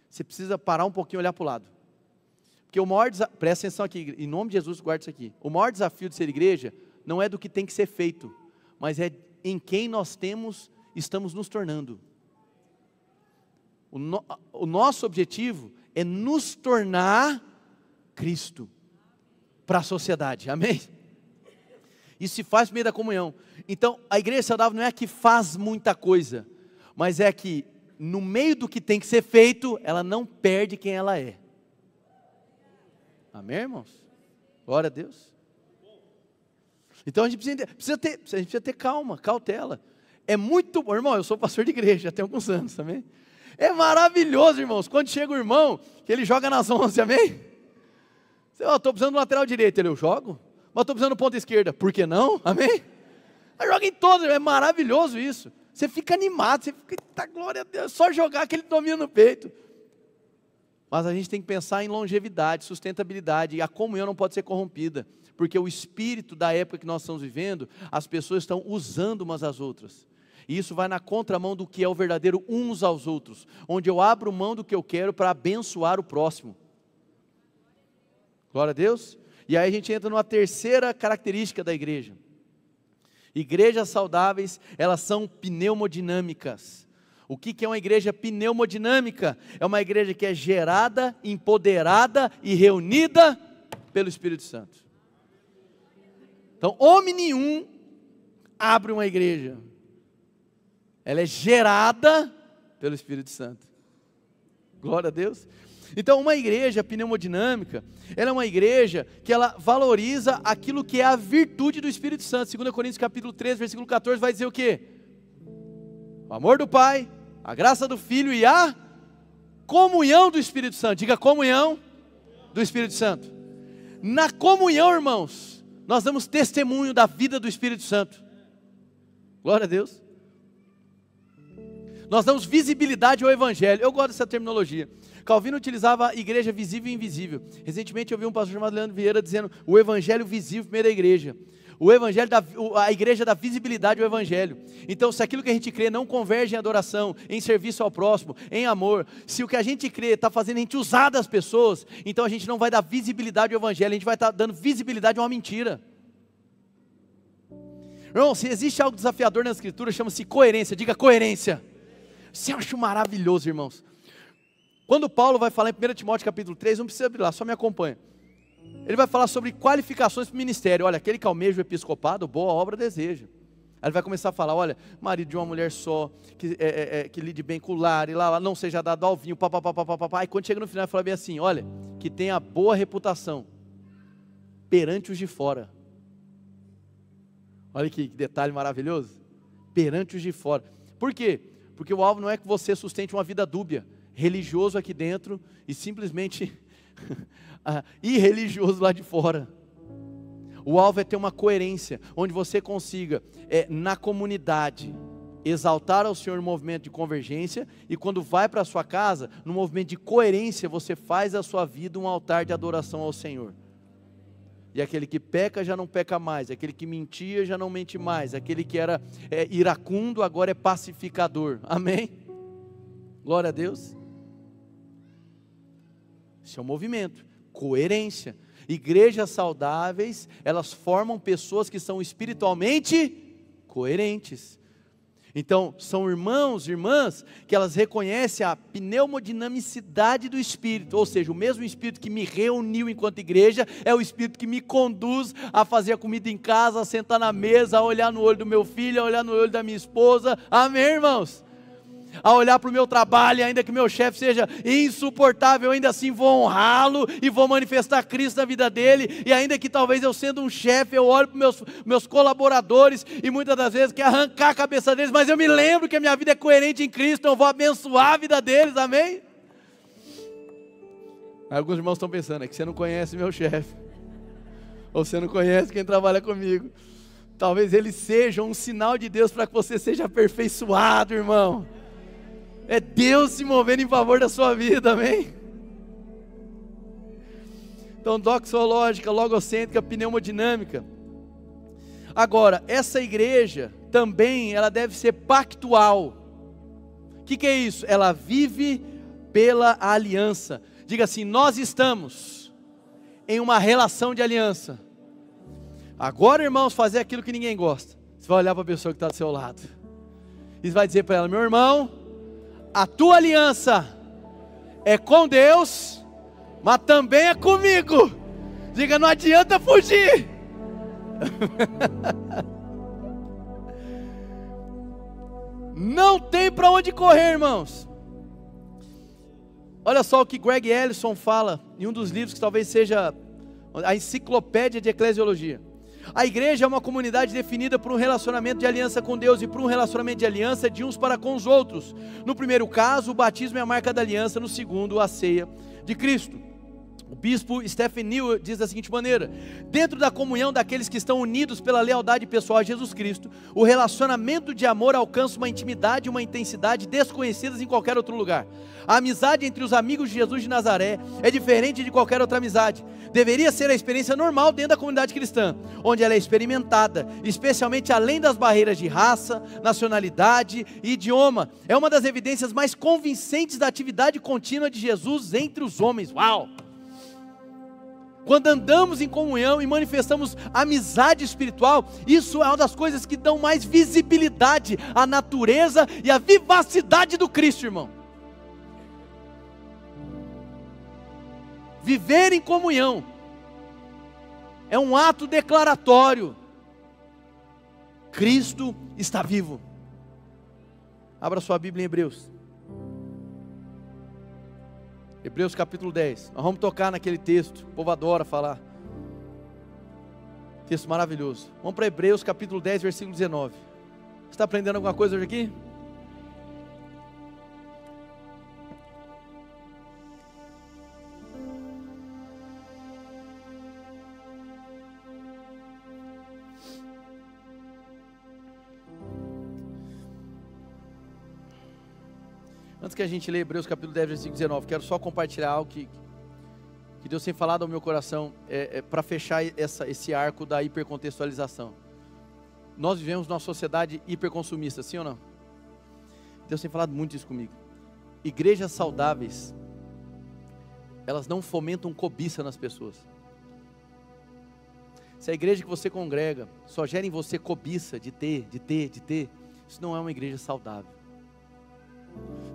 você precisa parar um pouquinho e olhar para o lado. Porque o maior desafio, presta atenção aqui, em nome de Jesus, guarda isso aqui. O maior desafio de ser igreja não é do que tem que ser feito, mas é em quem nós estamos nos tornando. O nosso objetivo é nos tornar Cristo para a sociedade. Amém? Isso se faz por meio da comunhão. Então, a igreja saudável não é a que faz muita coisa, mas é a que, no meio do que tem que ser feito, ela não perde quem ela é. Amém, irmãos? Glória a Deus. Então, a gente precisa ter calma, cautela. É muito bom, irmão, eu sou pastor de igreja, já tenho alguns anos, amém? É maravilhoso, irmãos, quando chega o irmão, que ele joga nas 11, amém? Eu estou precisando do lateral direito, eu jogo. Mas estou precisando do ponta esquerda, por que não? Amém? Aí joga em todos, é maravilhoso isso. Você fica animado, você fica, tá, glória a Deus, só jogar aquele domínio no peito. Mas a gente tem que pensar em longevidade, sustentabilidade, e a comunhão não pode ser corrompida, porque o espírito da época que nós estamos vivendo, as pessoas estão usando umas às outras. E isso vai na contramão do que é o verdadeiro uns aos outros, onde eu abro mão do que eu quero para abençoar o próximo. Glória a Deus. E aí a gente entra numa terceira característica da igreja. Igrejas saudáveis, elas são pneumodinâmicas. O que é uma igreja pneumodinâmica? É uma igreja que é gerada, empoderada e reunida pelo Espírito Santo. Então, homem nenhum abre uma igreja. Ela é gerada pelo Espírito Santo. Glória a Deus. Então, uma igreja pneumodinâmica, ela é uma igreja que ela valoriza aquilo que é a virtude do Espírito Santo. 2 Coríntios capítulo 13, versículo 14, vai dizer o quê? O amor do Pai, a graça do Filho e a comunhão do Espírito Santo. Diga, comunhão do Espírito Santo. Na comunhão, irmãos, nós damos testemunho da vida do Espírito Santo. Glória a Deus. Nós damos visibilidade ao Evangelho. Eu gosto dessa terminologia. Calvino utilizava igreja visível e invisível. Recentemente eu vi um pastor chamado Leandro Vieira dizendo o Evangelho visível primeiro da igreja. O Evangelho, a igreja dá visibilidade ao Evangelho. Então, se aquilo que a gente crê não converge em adoração, em serviço ao próximo, em amor, se o que a gente crê está fazendo a gente usar das pessoas, então a gente não vai dar visibilidade ao Evangelho, a gente vai estar dando visibilidade a uma mentira. Irmão, se existe algo desafiador na Escritura, chama-se coerência. Diga coerência. Isso eu acho maravilhoso, irmãos. Quando Paulo vai falar em 1 Timóteo capítulo 3, não precisa abrir lá, só me acompanha. Ele vai falar sobre qualificações para o ministério. Olha, aquele que almeja o episcopado, boa obra deseja. Aí ele vai começar a falar, olha, marido de uma mulher só, que lide bem com o lar, e lá não seja dado ao vinho, papapá. Aí quando chega no final, ele fala bem assim, olha, que tenha boa reputação perante os de fora. Olha que detalhe maravilhoso. Perante os de fora. Por quê? Porque o alvo não é que você sustente uma vida dúbia, religioso aqui dentro e simplesmente irreligioso lá de fora. O alvo é ter uma coerência, onde você consiga, na comunidade, exaltar ao Senhor no movimento de convergência, e quando vai para a sua casa, no movimento de coerência, você faz a sua vida um altar de adoração ao Senhor. E aquele que peca já não peca mais, aquele que mentia já não mente mais, aquele que era iracundo agora é pacificador. Amém? Glória a Deus. Esse é o movimento, coerência. Igrejas saudáveis, elas formam pessoas que são espiritualmente coerentes. Então, são irmãos, irmãs, que elas reconhecem a pneumodinamicidade do Espírito, ou seja, o mesmo Espírito que me reuniu enquanto igreja, é o Espírito que me conduz a fazer a comida em casa, a sentar na mesa, a olhar no olho do meu filho, a olhar no olho da minha esposa, amém, irmãos? A olhar para o meu trabalho, ainda que meu chefe seja insuportável, ainda assim vou honrá-lo e vou manifestar Cristo na vida dele, e ainda que talvez eu sendo um chefe, eu olho para os meus colaboradores, e muitas das vezes quer arrancar a cabeça deles, mas eu me lembro que a minha vida é coerente em Cristo, então eu vou abençoar a vida deles, amém? Alguns irmãos estão pensando, é que você não conhece meu chefe, ou você não conhece quem trabalha comigo. Talvez eles sejam um sinal de Deus para que você seja aperfeiçoado, irmão. É Deus se movendo em favor da sua vida, amém? Então, doxológica, logocêntrica, pneumodinâmica. Agora, essa igreja também, ela deve ser pactual. O que é isso? Ela vive pela aliança. Diga assim, nós estamos em uma relação de aliança. Agora, irmãos, fazer aquilo que ninguém gosta. Você vai olhar para a pessoa que está do seu lado. E vai dizer para ela, meu irmão, a tua aliança é com Deus, mas também é comigo. Diga, não adianta fugir. Não tem para onde correr, irmãos. Olha só o que Greg Ellison fala em um dos livros que talvez seja a enciclopédia de eclesiologia. A igreja é uma comunidade definida por um relacionamento de aliança com Deus e por um relacionamento de aliança de uns para com os outros. No primeiro caso, o batismo é a marca da aliança, no segundo, a ceia de Cristo. O bispo Stephen Newell diz da seguinte maneira: dentro da comunhão daqueles que estão unidos pela lealdade pessoal a Jesus Cristo, o relacionamento de amor alcança uma intimidade e uma intensidade desconhecidas em qualquer outro lugar. A amizade entre os amigos de Jesus de Nazaré é diferente de qualquer outra amizade. Deveria ser a experiência normal dentro da comunidade cristã, onde ela é experimentada, especialmente além das barreiras de raça, nacionalidade e idioma. É uma das evidências mais convincentes da atividade contínua de Jesus entre os homens. Uau! Quando andamos em comunhão e manifestamos amizade espiritual, isso é uma das coisas que dão mais visibilidade à natureza e à vivacidade do Cristo, irmão. Viver em comunhão é um ato declaratório. Cristo está vivo. Abra sua Bíblia em Hebreus. Hebreus capítulo 10. Nós vamos tocar naquele texto. O povo adora falar. Texto maravilhoso. Vamos para Hebreus capítulo 10, versículo 19. Você está aprendendo alguma coisa hoje aqui? Antes que a gente leia Hebreus capítulo 10, versículo 19, quero só compartilhar algo que Deus tem falado ao meu coração, para fechar esse arco da hipercontextualização. Nós vivemos numa sociedade hiperconsumista, sim ou não? Deus tem falado muito isso comigo. Igrejas saudáveis, elas não fomentam cobiça nas pessoas. Se a igreja que você congrega só gera em você cobiça de ter, isso não é uma igreja saudável.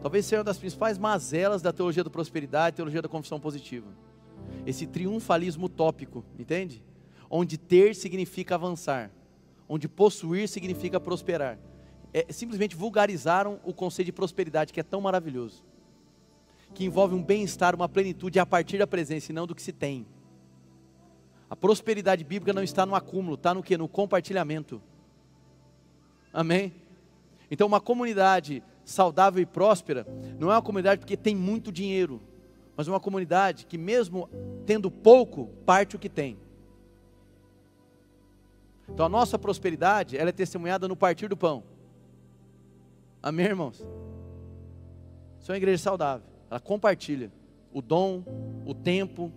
Talvez seja uma das principais mazelas da teologia da prosperidade, teologia da confissão positiva. Esse triunfalismo utópico, entende? Onde ter significa avançar, onde possuir significa prosperar. Simplesmente vulgarizaram o conceito de prosperidade, que é tão maravilhoso, que envolve um bem-estar, uma plenitude a partir da presença e não do que se tem. A prosperidade bíblica não está no acúmulo, está no quê? No compartilhamento. Amém? Então uma comunidade saudável e próspera não é uma comunidade porque tem muito dinheiro, mas uma comunidade que mesmo tendo pouco, parte o que tem. Então a nossa prosperidade, ela é testemunhada no partir do pão. Amém, irmãos? Isso é uma igreja saudável, ela compartilha o dom, o tempo,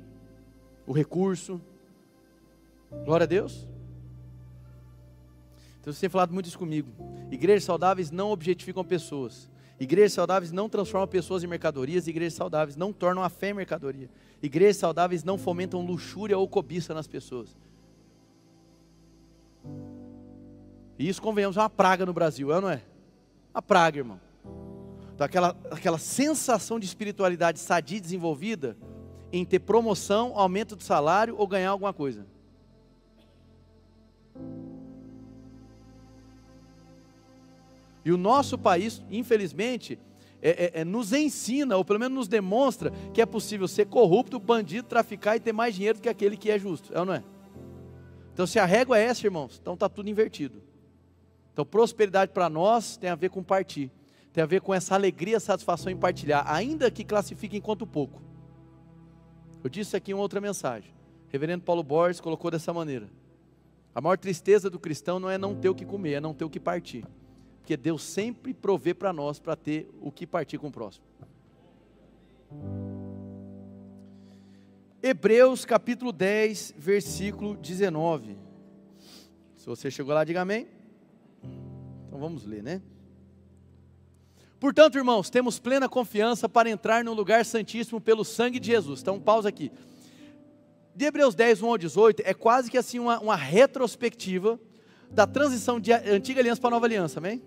o recurso. Glória a Deus. Então você tem falado muito isso comigo. Igrejas saudáveis não objetificam pessoas. Igrejas saudáveis não transformam pessoas em mercadorias. Igrejas saudáveis não tornam a fé em mercadoria. Igrejas saudáveis não fomentam luxúria ou cobiça nas pessoas. E isso, convenhamos, é uma praga no Brasil, é ou não é? Uma praga, irmão. Então aquela sensação de espiritualidade sadia e desenvolvida em ter promoção, aumento do salário ou ganhar alguma coisa. E o nosso país, infelizmente, nos ensina, ou pelo menos nos demonstra, que é possível ser corrupto, bandido, traficar e ter mais dinheiro do que aquele que é justo, é ou não é? Então se a régua é essa, irmãos, então está tudo invertido. Então prosperidade para nós tem a ver com partir, tem a ver com essa alegria, satisfação em partilhar, ainda que classifique enquanto pouco. Eu disse aqui em outra mensagem, o reverendo Paulo Borges colocou dessa maneira: a maior tristeza do cristão não é não ter o que comer, é não ter o que partir. Porque Deus sempre provê para nós, para ter o que partir com o próximo. Hebreus capítulo 10, versículo 19. Se você chegou lá, diga amém. Então vamos ler, né? Portanto, irmãos, temos plena confiança para entrar no lugar santíssimo pelo sangue de Jesus. Então pausa aqui. De Hebreus 10, 1 ao 18, é quase que assim uma retrospectiva da transição de antiga aliança para nova aliança, amém?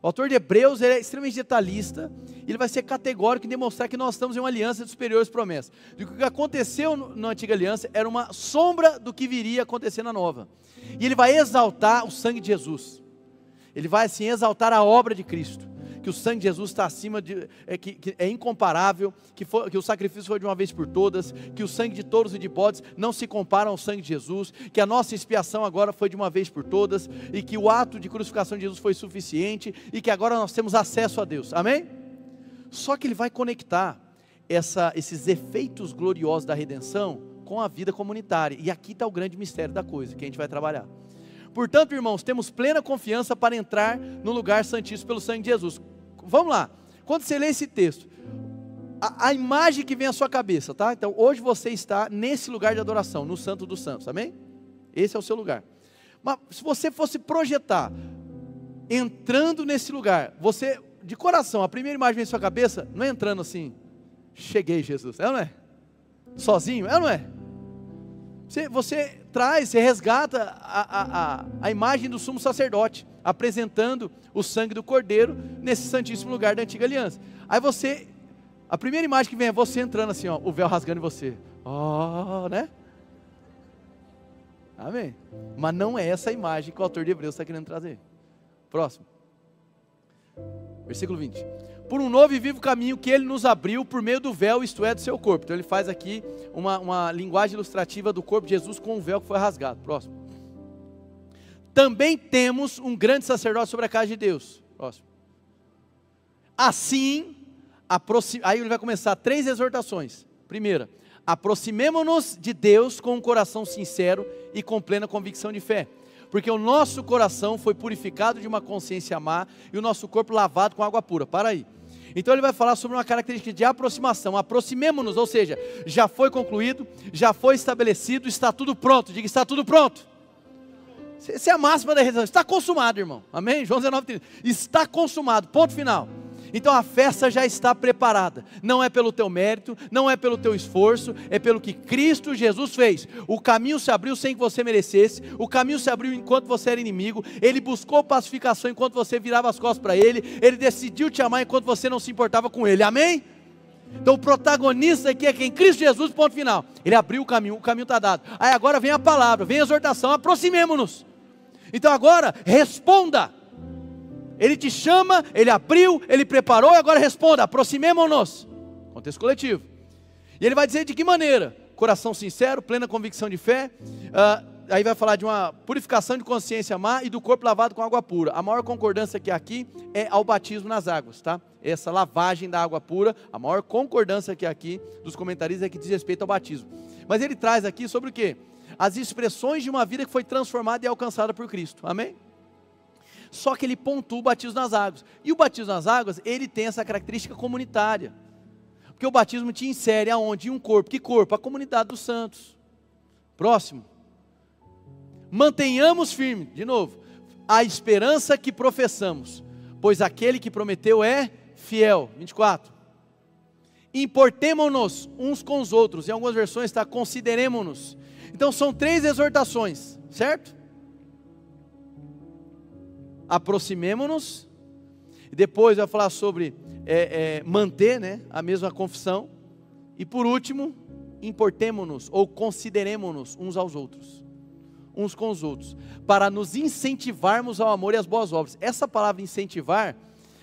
O autor de Hebreus é extremamente detalhista, e ele vai ser categórico em demonstrar que nós estamos em uma aliança de superiores promessas. E o que aconteceu na antiga aliança era uma sombra do que viria a acontecer na nova. E ele vai exaltar o sangue de Jesus. Ele vai assim exaltar a obra de Cristo. Que o sangue de Jesus está acima, que é incomparável, que o sacrifício foi de uma vez por todas, que o sangue de touros e de bodes não se compara ao sangue de Jesus, que a nossa expiação agora foi de uma vez por todas, e que o ato de crucificação de Jesus foi suficiente, e que agora nós temos acesso a Deus, amém? Só que ele vai conectar esses efeitos gloriosos da redenção com a vida comunitária, e aqui está o grande mistério da coisa, que a gente vai trabalhar. Portanto, irmãos, temos plena confiança para entrar no lugar santíssimo pelo sangue de Jesus. Vamos lá, quando você lê esse texto, a imagem que vem à sua cabeça, tá? Então hoje você está nesse lugar de adoração, no Santo dos Santos, amém? Esse é o seu lugar. Mas se você fosse projetar, entrando nesse lugar, você, de coração, a primeira imagem que vem à sua cabeça, não é entrando assim, cheguei Jesus, é ou não é? Sozinho, é ou não é? Você traz, você resgata a imagem do sumo sacerdote, apresentando o sangue do cordeiro nesse santíssimo lugar da antiga aliança. Aí a primeira imagem que vem é você entrando assim, ó, o véu rasgando em você, né? Amém. Mas não é essa a imagem que o autor de Hebreus está querendo trazer. Próximo. Versículo 20. Por um novo e vivo caminho que ele nos abriu por meio do véu, isto é, do seu corpo. Então ele faz aqui uma linguagem ilustrativa do corpo de Jesus com o véu que foi rasgado. Próximo. Também temos um grande sacerdote sobre a casa de Deus. Próximo. Assim, aí ele vai começar 3 exortações. Primeira, aproximemo-nos de Deus com um coração sincero e com plena convicção de fé. Porque o nosso coração foi purificado de uma consciência má e o nosso corpo lavado com água pura. Para aí. Então ele vai falar sobre uma característica de aproximação. Aproximemo-nos, ou seja, já foi concluído, já foi estabelecido, está tudo pronto. Diga, está tudo pronto. Essa é a máxima da redenção. Está consumado, irmão. Amém? João 19:30. Está consumado, ponto final. Então a festa já está preparada. Não é pelo teu mérito, não é pelo teu esforço, é pelo que Cristo Jesus fez. O caminho se abriu sem que você merecesse. O caminho se abriu enquanto você era inimigo. Ele buscou pacificação enquanto você virava as costas para Ele. Ele decidiu te amar enquanto você não se importava com Ele. Amém? Então o protagonista aqui é quem? Cristo Jesus, ponto final. Ele abriu o caminho está dado. Aí agora vem a palavra, vem a exortação, aproximemo-nos. Então agora, responda. Ele te chama, Ele abriu, Ele preparou e agora responda, aproximemo-nos. Contexto coletivo. E Ele vai dizer de que maneira? Coração sincero, plena convicção de fé. Aí vai falar de uma purificação de consciência má e do corpo lavado com água pura. A maior concordância que há aqui é ao batismo nas águas, tá? Essa lavagem da água pura, a maior concordância que há aqui dos comentaristas é que diz respeito ao batismo. Mas ele traz aqui sobre o quê? As expressões de uma vida que foi transformada e alcançada por Cristo. Amém? Só que ele pontua o batismo nas águas. E o batismo nas águas, ele tem essa característica comunitária. Porque o batismo te insere aonde? Em um corpo. Que corpo? A comunidade dos santos. Próximo. Mantenhamos firme, de novo, a esperança que professamos, pois aquele que prometeu é fiel. 24. Importemo-nos uns com os outros. Em algumas versões está consideremo-nos. Então são 3 exortações, certo? Aproximemo-nos, depois vai falar sobre manter, né, a mesma confissão, e por último, importemo-nos ou consideremo-nos uns aos outros, uns com os outros, para nos incentivarmos ao amor e às boas obras. Essa palavra incentivar,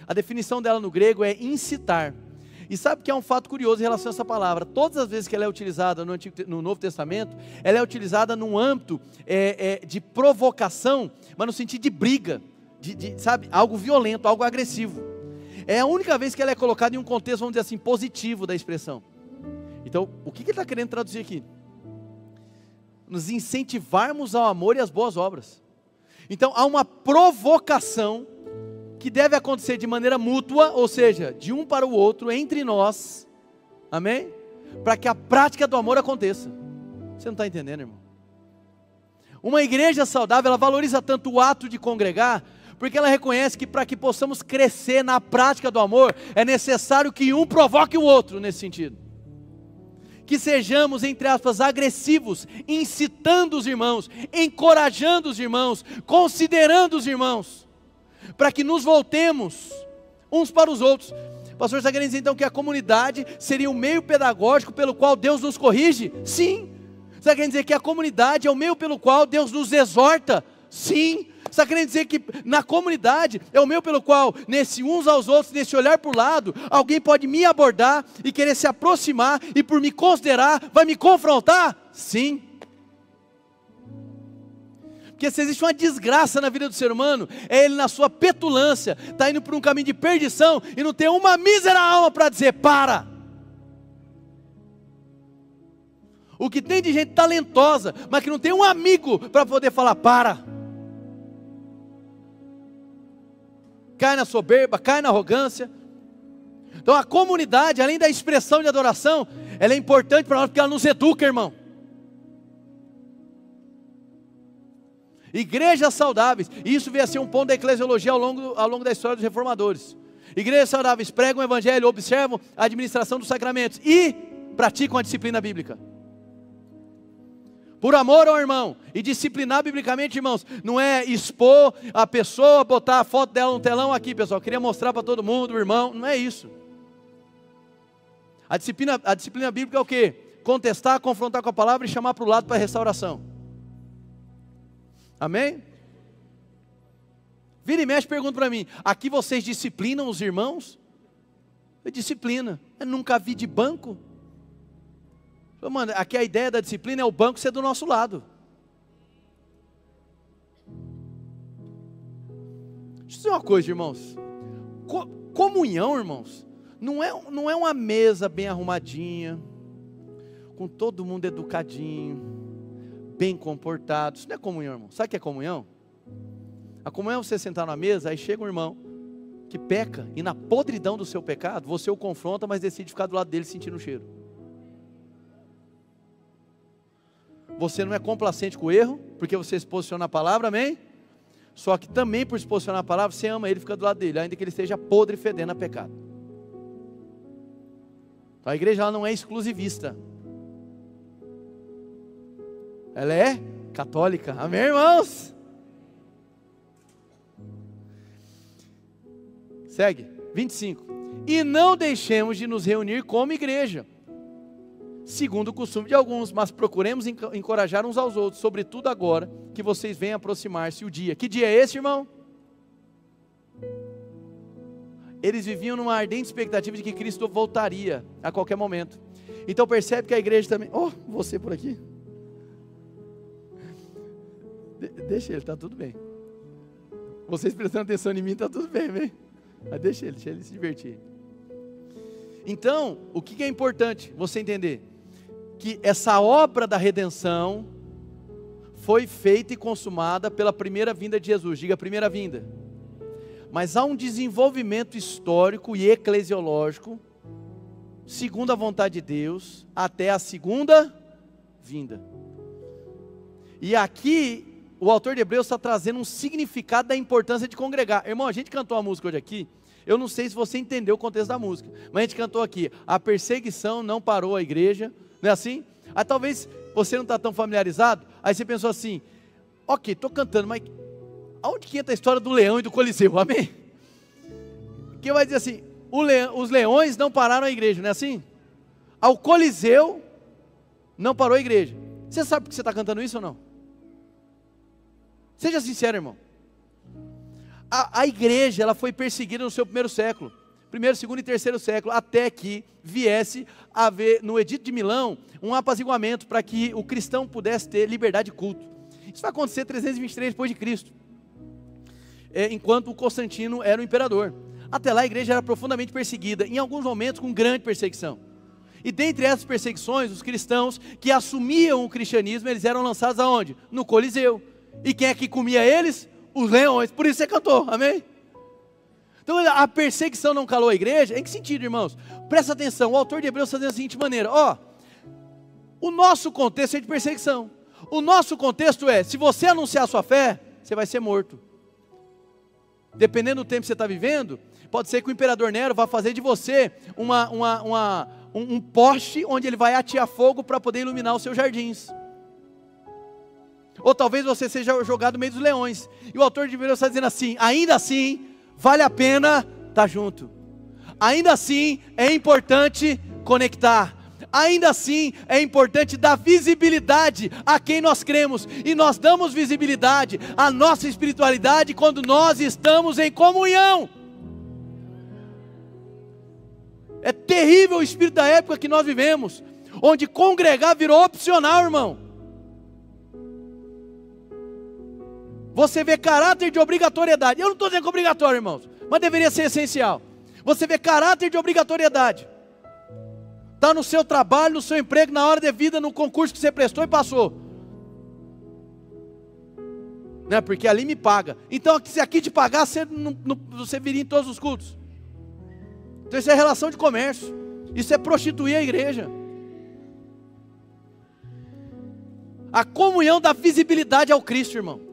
a definição dela no grego é incitar. E sabe que é um fato curioso em relação a essa palavra? Todas as vezes que ela é utilizada no Novo Testamento, ela é utilizada num âmbito de provocação, mas no sentido de briga. Sabe, algo violento, algo agressivo. É a única vez que ela é colocada em um contexto, vamos dizer assim, positivo da expressão. Então, o que ele está querendo traduzir aqui? Nos incentivarmos ao amor e às boas obras. Então, há uma provocação que deve acontecer de maneira mútua, ou seja, de um para o outro, entre nós, amém? Para que a prática do amor aconteça. Você não está entendendo, irmão? Uma igreja saudável, ela valoriza tanto o ato de congregar, porque ela reconhece que para que possamos crescer na prática do amor, é necessário que um provoque o outro nesse sentido. Que sejamos, entre aspas, agressivos, incitando os irmãos, encorajando os irmãos, considerando os irmãos, para que nos voltemos uns para os outros. O pastor está querendo dizer então que a comunidade seria o meio pedagógico pelo qual Deus nos corrige? Sim. Está querendo dizer que a comunidade é o meio pelo qual Deus nos exorta? Sim. Está querendo dizer que na comunidade é o meio pelo qual, nesse uns aos outros, nesse olhar para o lado, alguém pode me abordar e querer se aproximar e por me considerar, vai me confrontar? Sim. Porque se existe uma desgraça na vida do ser humano, é ele na sua petulância, está indo por um caminho de perdição e não tem uma mísera alma para dizer, para. O que tem de gente talentosa, mas que não tem um amigo para poder falar, para. Cai na soberba, cai na arrogância. Então a comunidade, além da expressão de adoração, ela é importante para nós porque ela nos educa, irmão. Igrejas saudáveis, e isso veio a ser um ponto da eclesiologia ao longo da história dos reformadores. Igrejas saudáveis pregam o evangelho, observam a administração dos sacramentos e praticam a disciplina bíblica. Por amor ao irmão, e disciplinar biblicamente, irmãos, não é expor a pessoa, botar a foto dela no telão aqui, pessoal, queria mostrar para todo mundo, o irmão, não é isso. A disciplina bíblica é o quê? Contestar, confrontar com a palavra e chamar para o lado para a restauração. Amém? Vira e mexe, pergunta para mim, aqui vocês disciplinam os irmãos? Disciplina. Eu nunca vi de banco. Mano, aqui a ideia da disciplina é o banco ser do nosso lado. Deixa eu dizer uma coisa, irmãos. Comunhão, irmãos, não é uma mesa bem arrumadinha, com todo mundo educadinho, bem comportado. Isso não é comunhão, irmão. Sabe o que é comunhão? A comunhão é você sentar na mesa, aí chega um irmão que peca, e na podridão do seu pecado, você o confronta, mas decide ficar do lado dele sentindo o cheiro. Você não é complacente com o erro, porque você se posiciona na palavra, amém? Só que também por se posicionar na palavra, você ama ele e fica do lado dele, ainda que ele esteja podre e fedendo a pecado. Então a igreja ela não é exclusivista. Ela é católica, amém, irmãos? Segue, 25. E não deixemos de nos reunir como igreja, segundo o costume de alguns, mas procuremos encorajar uns aos outros, sobretudo agora que vocês vêm aproximar-se o dia. Que dia é esse, irmão? Eles viviam numa ardente expectativa de que Cristo voltaria a qualquer momento. Então percebe que a igreja também... Oh, você por aqui? Deixa ele, está tudo bem. Vocês prestando atenção em mim, está tudo bem, vem? Mas deixa ele se divertir. Então, o que é importante você entender? Que essa obra da redenção foi feita e consumada pela primeira vinda de Jesus. Diga, primeira vinda. Mas há um desenvolvimento histórico e eclesiológico, segundo a vontade de Deus, até a segunda vinda. E aqui, o autor de Hebreus está trazendo um significado da importância de congregar. Irmão, a gente cantou a música hoje aqui, eu não sei se você entendeu o contexto da música, mas a gente cantou aqui, a perseguição não parou a igreja, não é assim? Aí talvez você não está tão familiarizado, aí você pensou assim, ok, estou cantando, mas aonde que entra a história do leão e do Coliseu, amém? Que vai dizer assim, os leões não pararam a igreja, não é assim? Ao Coliseu não parou a igreja. Você sabe por que você está cantando isso ou não? Seja sincero, irmão. A igreja, ela foi perseguida no seu primeiro século. Primeiro, segundo e terceiro século. Até que viesse a haver, no Edito de Milão, um apaziguamento para que o cristão pudesse ter liberdade de culto. Isso vai acontecer em 323 depois de Cristo. Enquanto o Constantino era o imperador. Até lá a igreja era profundamente perseguida. Em alguns momentos com grande perseguição. E dentre essas perseguições, os cristãos que assumiam o cristianismo, eles eram lançados aonde? No Coliseu. E quem é que comia eles? Os leões. Por isso você cantou, amém? Então a perseguição não calou a igreja. Em que sentido, irmãos? Presta atenção, o autor de Hebreus está dizendo da seguinte maneira, o nosso contexto é de perseguição. O nosso contexto é, se você anunciar a sua fé, você vai ser morto. Dependendo do tempo que você está vivendo, pode ser que o imperador Nero vá fazer de você um poste onde ele vai atear fogo para poder iluminar os seus jardins. Ou talvez você seja jogado no meio dos leões. E o autor de Hebreus está dizendo assim, ainda assim, vale a pena estar junto. Ainda assim, é importante conectar. Ainda assim, é importante dar visibilidade a quem nós cremos. E nós damos visibilidade à nossa espiritualidade quando nós estamos em comunhão. É terrível o espírito da época que nós vivemos, onde congregar virou opcional, irmão. Você vê caráter de obrigatoriedade. Eu não estou dizendo que é obrigatório, irmãos, mas deveria ser essencial. Você vê caráter de obrigatoriedade. Está no seu trabalho, no seu emprego, na hora devida, no concurso que você prestou e passou. Não é porque ali me paga. Então, se aqui te pagar, você viria em todos os cultos. Então isso é relação de comércio. Isso é prostituir a igreja. A comunhão dá visibilidade ao Cristo, irmão.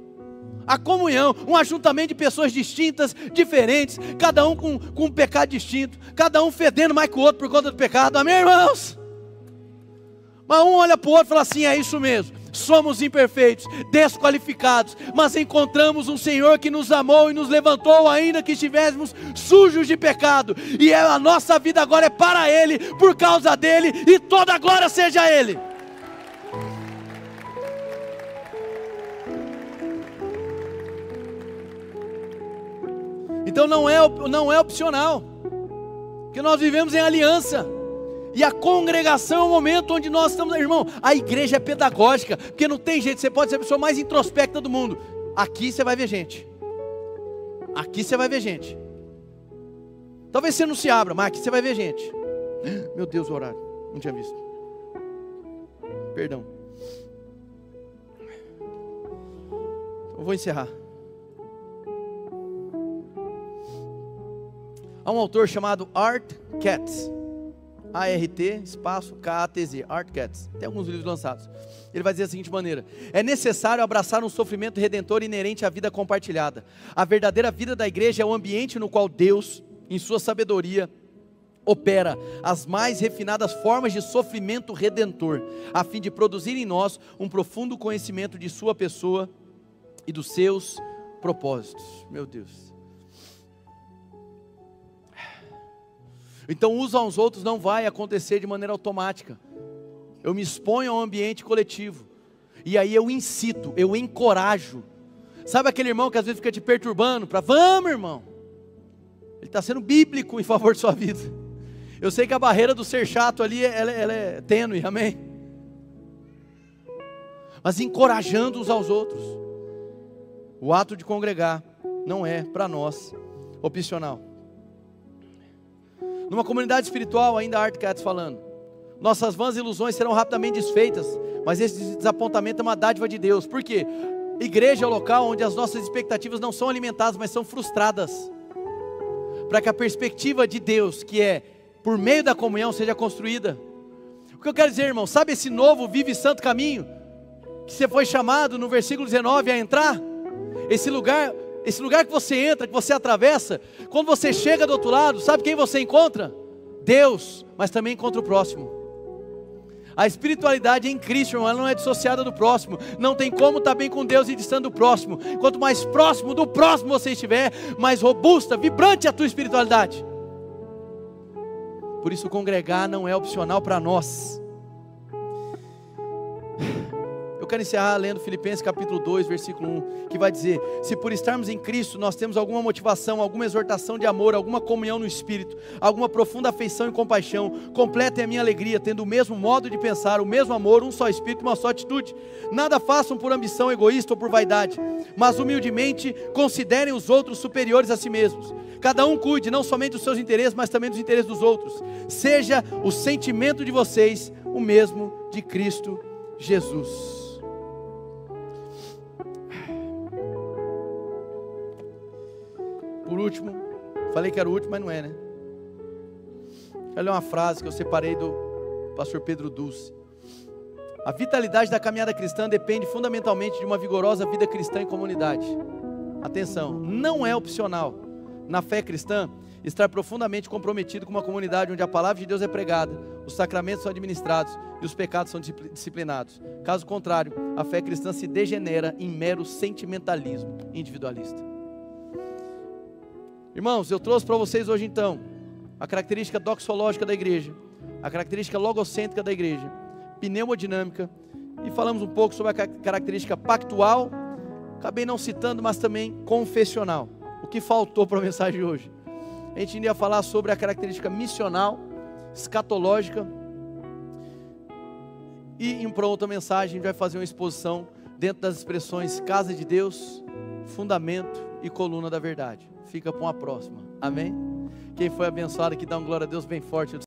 A comunhão, um ajuntamento de pessoas distintas, diferentes, cada um com um pecado distinto, cada um fedendo mais que o outro por conta do pecado, amém, irmãos? Mas um olha para o outro e fala assim, é isso mesmo, somos imperfeitos, desqualificados, mas encontramos um Senhor que nos amou e nos levantou ainda que estivéssemos sujos de pecado, e a nossa vida agora é para Ele, por causa dEle, e toda a glória seja a Ele. Então não é opcional, porque nós vivemos em aliança. E a congregação é o momento onde nós estamos, irmão. A igreja é pedagógica, porque não tem jeito, você pode ser a pessoa mais introspecta do mundo. Aqui você vai ver gente. Aqui você vai ver gente. Talvez você não se abra, mas aqui você vai ver gente. Meu Deus, o horário, não tinha visto. Perdão. Eu vou encerrar. Há um autor chamado Art Katz. A-R-T, espaço, K-A-T-Z, Art Katz. Tem alguns livros lançados. Ele vai dizer da seguinte maneira: é necessário abraçar um sofrimento redentor inerente à vida compartilhada. A verdadeira vida da igreja é o ambiente no qual Deus, em sua sabedoria, opera as mais refinadas formas de sofrimento redentor, a fim de produzir em nós um profundo conhecimento de sua pessoa e dos seus propósitos. Meu Deus. Então, uns aos outros não vai acontecer de maneira automática. Eu me exponho ao ambiente coletivo. E aí eu incito, eu encorajo. Sabe aquele irmão que às vezes fica te perturbando para, vamos irmão. Ele está sendo bíblico em favor de sua vida. Eu sei que a barreira do ser chato ali, ela é tênue, amém? Mas encorajando uns aos outros. O ato de congregar não é para nós opcional. Numa comunidade espiritual, ainda Art Katz falando, nossas vãs ilusões serão rapidamente desfeitas, mas esse desapontamento é uma dádiva de Deus. Por quê? Igreja é o local onde as nossas expectativas não são alimentadas, mas são frustradas, para que a perspectiva de Deus, que é por meio da comunhão, seja construída. O que eu quero dizer, irmão, sabe esse novo, vive e santo caminho, que você foi chamado no versículo 19 a entrar? Esse lugar que você entra, que você atravessa, quando você chega do outro lado, sabe quem você encontra? Deus, mas também encontra o próximo. A espiritualidade em Cristo, irmão, ela não é dissociada do próximo. Não tem como estar bem com Deus e distante do próximo. Quanto mais próximo do próximo você estiver, mais robusta, vibrante a tua espiritualidade. Por isso congregar não é opcional para nós. Eu quero encerrar lendo Filipenses capítulo 2, versículo 1, que vai dizer: se por estarmos em Cristo nós temos alguma motivação, alguma exortação de amor, alguma comunhão no Espírito, alguma profunda afeição e compaixão, completem a minha alegria, tendo o mesmo modo de pensar, o mesmo amor, um só Espírito, uma só atitude. Nada façam por ambição egoísta ou por vaidade, mas humildemente considerem os outros superiores a si mesmos. Cada um cuide não somente dos seus interesses, mas também dos interesses dos outros. Seja o sentimento de vocês o mesmo de Cristo Jesus. Por último, falei que era o último, mas não é, né? Quero ler uma frase que eu separei do pastor Pedro Dulce. A vitalidade da caminhada cristã depende fundamentalmente de uma vigorosa vida cristã em comunidade. Atenção, não é opcional na fé cristã estar profundamente comprometido com uma comunidade onde a palavra de Deus é pregada, os sacramentos são administrados e os pecados são disciplinados. Caso contrário, a fé cristã se degenera em mero sentimentalismo individualista. Irmãos, eu trouxe para vocês hoje então a característica doxológica da igreja, a característica logocêntrica da igreja, pneumodinâmica, e falamos um pouco sobre a característica pactual, acabei não citando, mas também confessional. O que faltou para a mensagem de hoje? A gente iria falar sobre a característica missional, escatológica, e para outra mensagem a gente vai fazer uma exposição dentro das expressões casa de Deus, fundamento e coluna da verdade. Fica para uma próxima, amém? Quem foi abençoado aqui, dá uma glória a Deus bem forte.